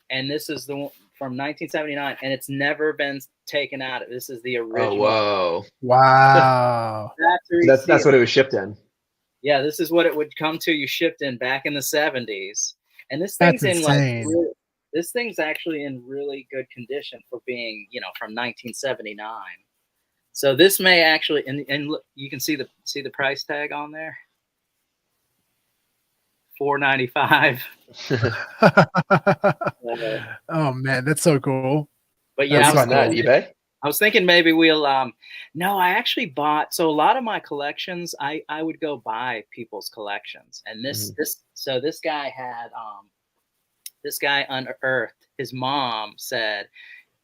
and this is the one from 1979, and it's never been taken out. This is the original. Oh, wow! That's what it was shipped in. Yeah, this is what it would come to. You shipped in back in the 70s, and this thing's this thing's actually in really good condition for being, you know, from 1979. So this may actually, and look, you can see the price tag on there. $495. Oh man, that's so cool. But yeah, eBay. I was thinking maybe we'll no, I actually bought, so a lot of my collections I would go buy people's collections. And this guy had this guy unearthed, his mom said,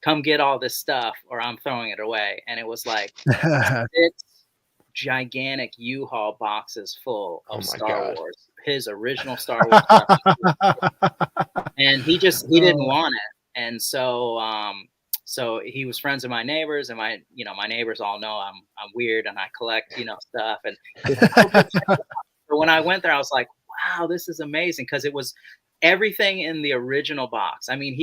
come get all this stuff or I'm throwing it away. And it was like 6 gigantic U-Haul boxes full of Star Wars, his original Star Wars stuff. And he didn't want it. And so so he was friends with my neighbors, and my neighbors all know I'm weird and I collect, you know, stuff. And so when I went there, I was like, wow, this is amazing, because it was everything in the original box. I mean,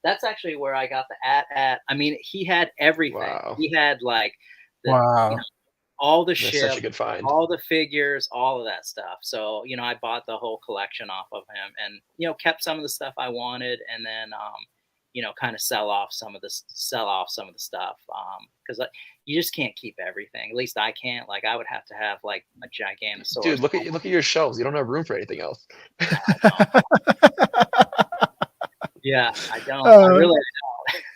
that's actually where I got the at. I mean, he had everything. Wow. He had like you know, all the shit, such a good find. All the figures, all of that stuff. So, you know, I bought the whole collection off of him, and, you know, kept some of the stuff I wanted, and then you know, kind of sell off some of the stuff, because you just can't keep everything. At least I can't. Like, I would have to have like a Giganosaurus. Dude, look at your shelves. You don't have room for anything else. Yeah, I don't. I really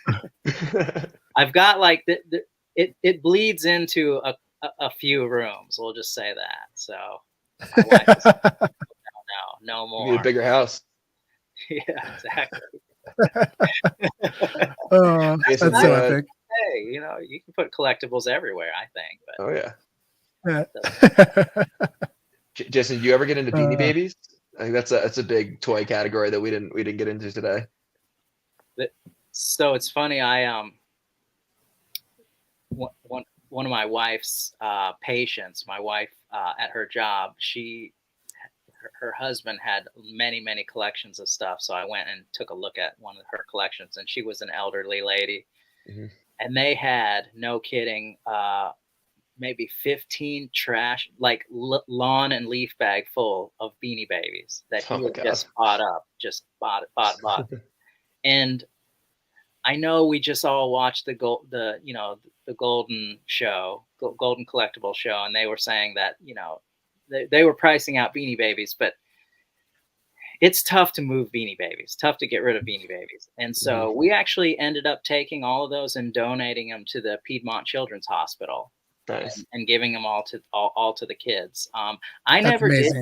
don't. I've got like it bleeds into a few rooms. We'll just say that. So my wife is, no more. You need a bigger house. Yeah, exactly. That's so epic. Hey, you know, you can put collectibles everywhere, I think. But oh yeah. Jason, do you ever get into Beanie Babies? I think that's a big toy category that we didn't get into today. So it's funny. One of my wife's patients, my wife at her job, her husband had many collections of stuff. So I went and took a look at one of her collections, and she was an elderly lady, and they had, no kidding, maybe 15 trash, like lawn and leaf bag full of Beanie Babies that he had just bought up, just bought. And I know we just all watched the Golden Collectible show, and they were saying that, they were pricing out Beanie Babies, but it's tough to move Beanie Babies, tough to get rid of Beanie Babies. And so we actually ended up taking all of those and donating them to the Piedmont Children's Hospital. Nice. And giving them all to the kids. I never did.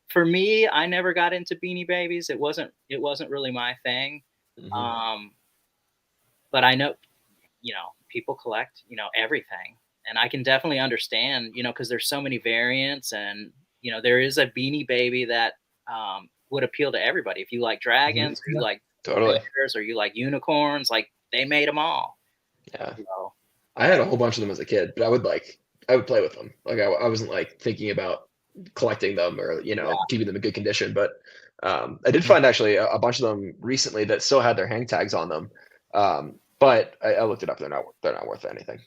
For me, I never got into Beanie Babies. It wasn't really my thing. But I know, people collect, everything, and I can definitely understand, because there's so many variants, and there is a Beanie Baby that would appeal to everybody. If you like dragons, or you like adventures, or you like unicorns, like they made them all. Yeah. I had a whole bunch of them as a kid, but I would play with them. Like I wasn't like thinking about collecting them or keeping them in good condition. But I did find actually a bunch of them recently that still had their hang tags on them. But I looked it up. They're not worth anything.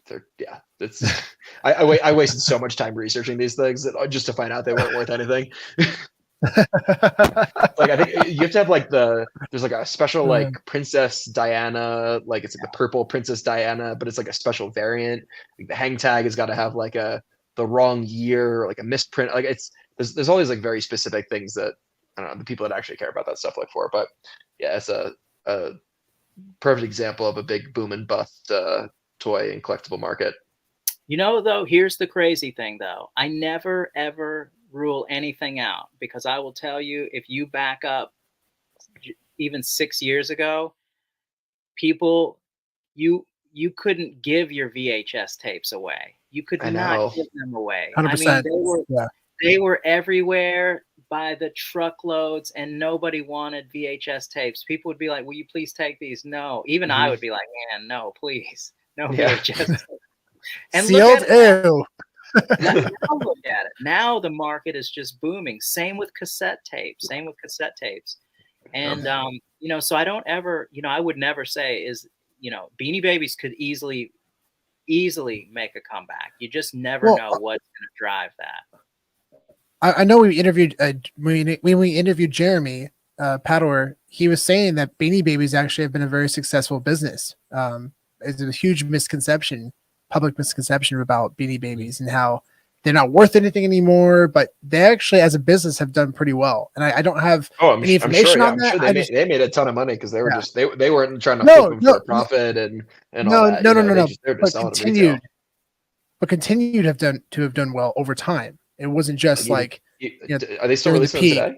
I wasted so much time researching these things just to find out they weren't worth anything. Like I think you have to have like there's like a special like Princess Diana, like it's like the purple Princess Diana, but it's like a special variant. Like the hang tag has got to have like the wrong year, like a misprint. Like there's all these like very specific things that I don't know the people that actually care about that stuff look for. But yeah, it's a perfect example of a big boom and bust toy and collectible market. Though, here's the crazy thing though. I never ever rule anything out, because I will tell you, if you back up even 6 years ago, people, you couldn't give your VHS tapes away. You could not give them away. 100%. I mean, they were everywhere by the truckloads, and nobody wanted VHS tapes. People would be like, will you please take these? No. Even I would be like, man, no, please. No VHS tapes. And sealed, ew. Now look at it. Now the market is just booming. Same with cassette tapes. And so I don't ever, I would never say Beanie Babies could easily make a comeback. You just never know what's going to drive that. I know we interviewed when we interviewed Jeremy Pador. He was saying that Beanie Babies actually have been a very successful business. It's a huge public misconception about Beanie Babies and how they're not worth anything anymore, but they actually, as a business, have done pretty well. And I don't have any information on that. I'm sure they made a ton of money because they were just they weren't trying to flip them for a profit and all that. No. But continued to have done well over time. It wasn't just are they still releasing them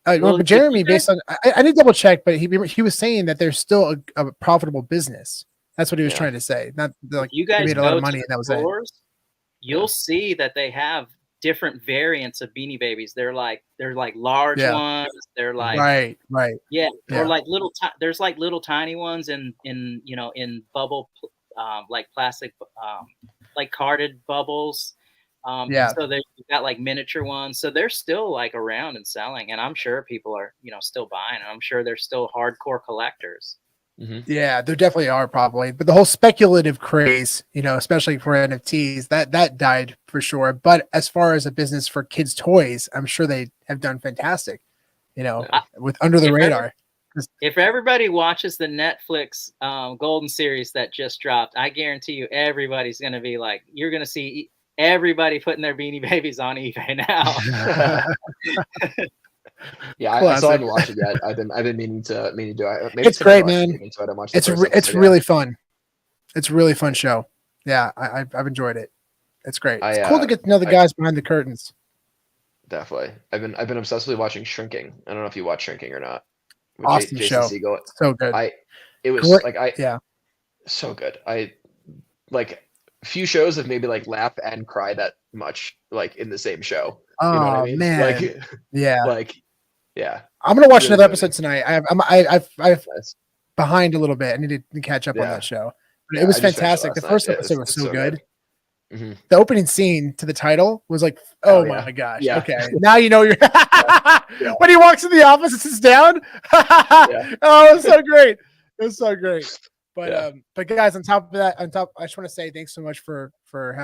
today? Well, Jeremy, based on I didn't double check, but he was saying that they're still a profitable business. That's what he was trying to say. Not like you guys made a lot of money and that was it. You'll see that they have different variants of Beanie Babies. They're like large ones. They're like right. Yeah, or like little. There's like little tiny ones in bubble, like plastic, like carded bubbles. So they've got like miniature ones. So they're still like around and selling, and I'm sure people are still buying. I'm sure they're still hardcore collectors. Yeah, there definitely are probably, but the whole speculative craze, especially for NFTs, that died for sure. But as far as a business for kids' toys, I'm sure they have done fantastic, with under the radar. If everybody watches the Netflix Golden series that just dropped, I guarantee you everybody's going to be like, you're going to see everybody putting their Beanie Babies on eBay now. Yeah, I still haven't watched it yet. I've been meaning to do it. Maybe it's great, man. It's really fun. It's a really fun show. Yeah, I've enjoyed it. It's great. It's cool to get to know the guys behind the curtains. Definitely. I've been obsessively watching Shrinking. I don't know if you watch Shrinking or not. Awesome show. Segel. So good. It was so good. I like few shows have maybe like laugh and cry that much like in the same show. Oh, you know what I mean? man. Like, yeah. Like, yeah. I'm gonna watch Really another funny. episode tonight. I've Nice. behind a little bit. I need to catch up on Yeah. that show. But Yeah, it was I just finished it fantastic. The last first night. episode was It's so good. Mhm. The opening scene to the title was like, Oh, oh yeah. my gosh. Yeah. Okay. Now you know you're Yeah. when he walks in the office and sits down. Yeah. Oh, it was so great. It was so great. But Yeah. but guys, on top of that, I just want to say thanks so much for for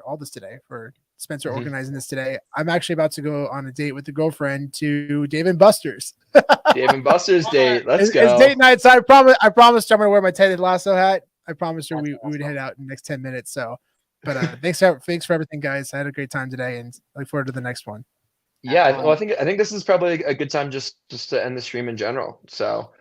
all this today, for Spencer Mhm. organizing this today. I'm actually about to go on a date with the girlfriend to Dave and Buster's. Dave and Buster's date. Let's It's go. date night, so I promised her I'm gonna wear my Ted Lasso hat. I promised her we would head out in the next 10 minutes. So, but thanks for everything, guys. I had a great time today, and look forward to the next one. Yeah, well, I think this is probably a good time just to end the stream in general. So,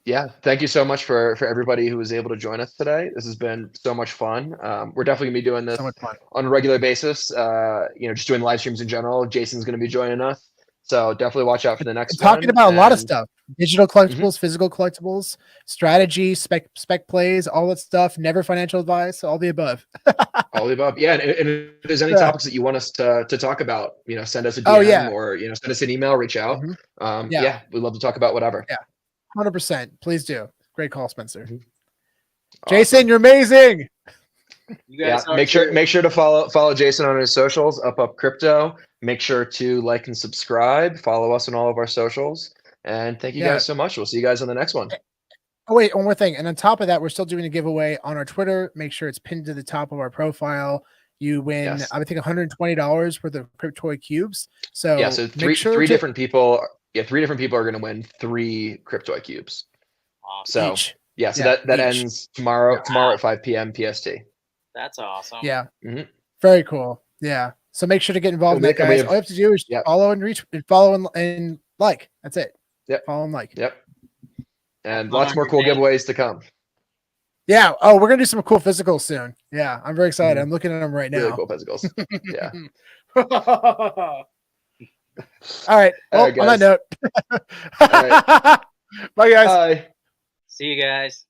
yeah, thank you so much for everybody who was able to join us today. This has been so much fun. We're definitely gonna be doing this So much fun. on a regular basis. Just doing live streams in general. Jason's gonna be joining us, so definitely watch out for the next one. Talking about a lot of And- stuff: digital collectibles, physical collectibles, strategy, spec plays, all that stuff. Never financial advice, all the above. All the above. Yeah, and if there's any topics that you want us to talk about, send us a DM Oh, yeah. or send us an email, reach out. Yeah. We'd love to talk about whatever. Yeah. 100%. Please do. Great call, Spencer. Awesome. Jason, you're amazing. You guys Make sure to follow Jason on his socials, up crypto. Make sure to like and subscribe. Follow us on all of our socials. And thank you guys so much. We'll see you guys on the next one. Oh, wait, one more thing. And on top of that, we're still doing a giveaway on our Twitter. Make sure it's pinned to the top of our profile. You win, I think, $120 worth of Cryptoy cubes. So yeah, so three different people. Yeah, 3 different people are going to win 3 Cryptoy cubes. Awesome. So that ends tomorrow at 5 p.m. PST. That's awesome. Yeah. Very cool. Yeah. So make sure to get involved in that, guys. All you have to do is follow and like. That's it. Yep. Follow and like. Yep. And lots more cool giveaways to come. Yeah. Oh, we're gonna do some cool physicals soon. Yeah, I'm very excited. I'm looking at them right now. Really cool physicals. Yeah. All right. Well, on that note. All right. Bye, guys. Bye. See you guys.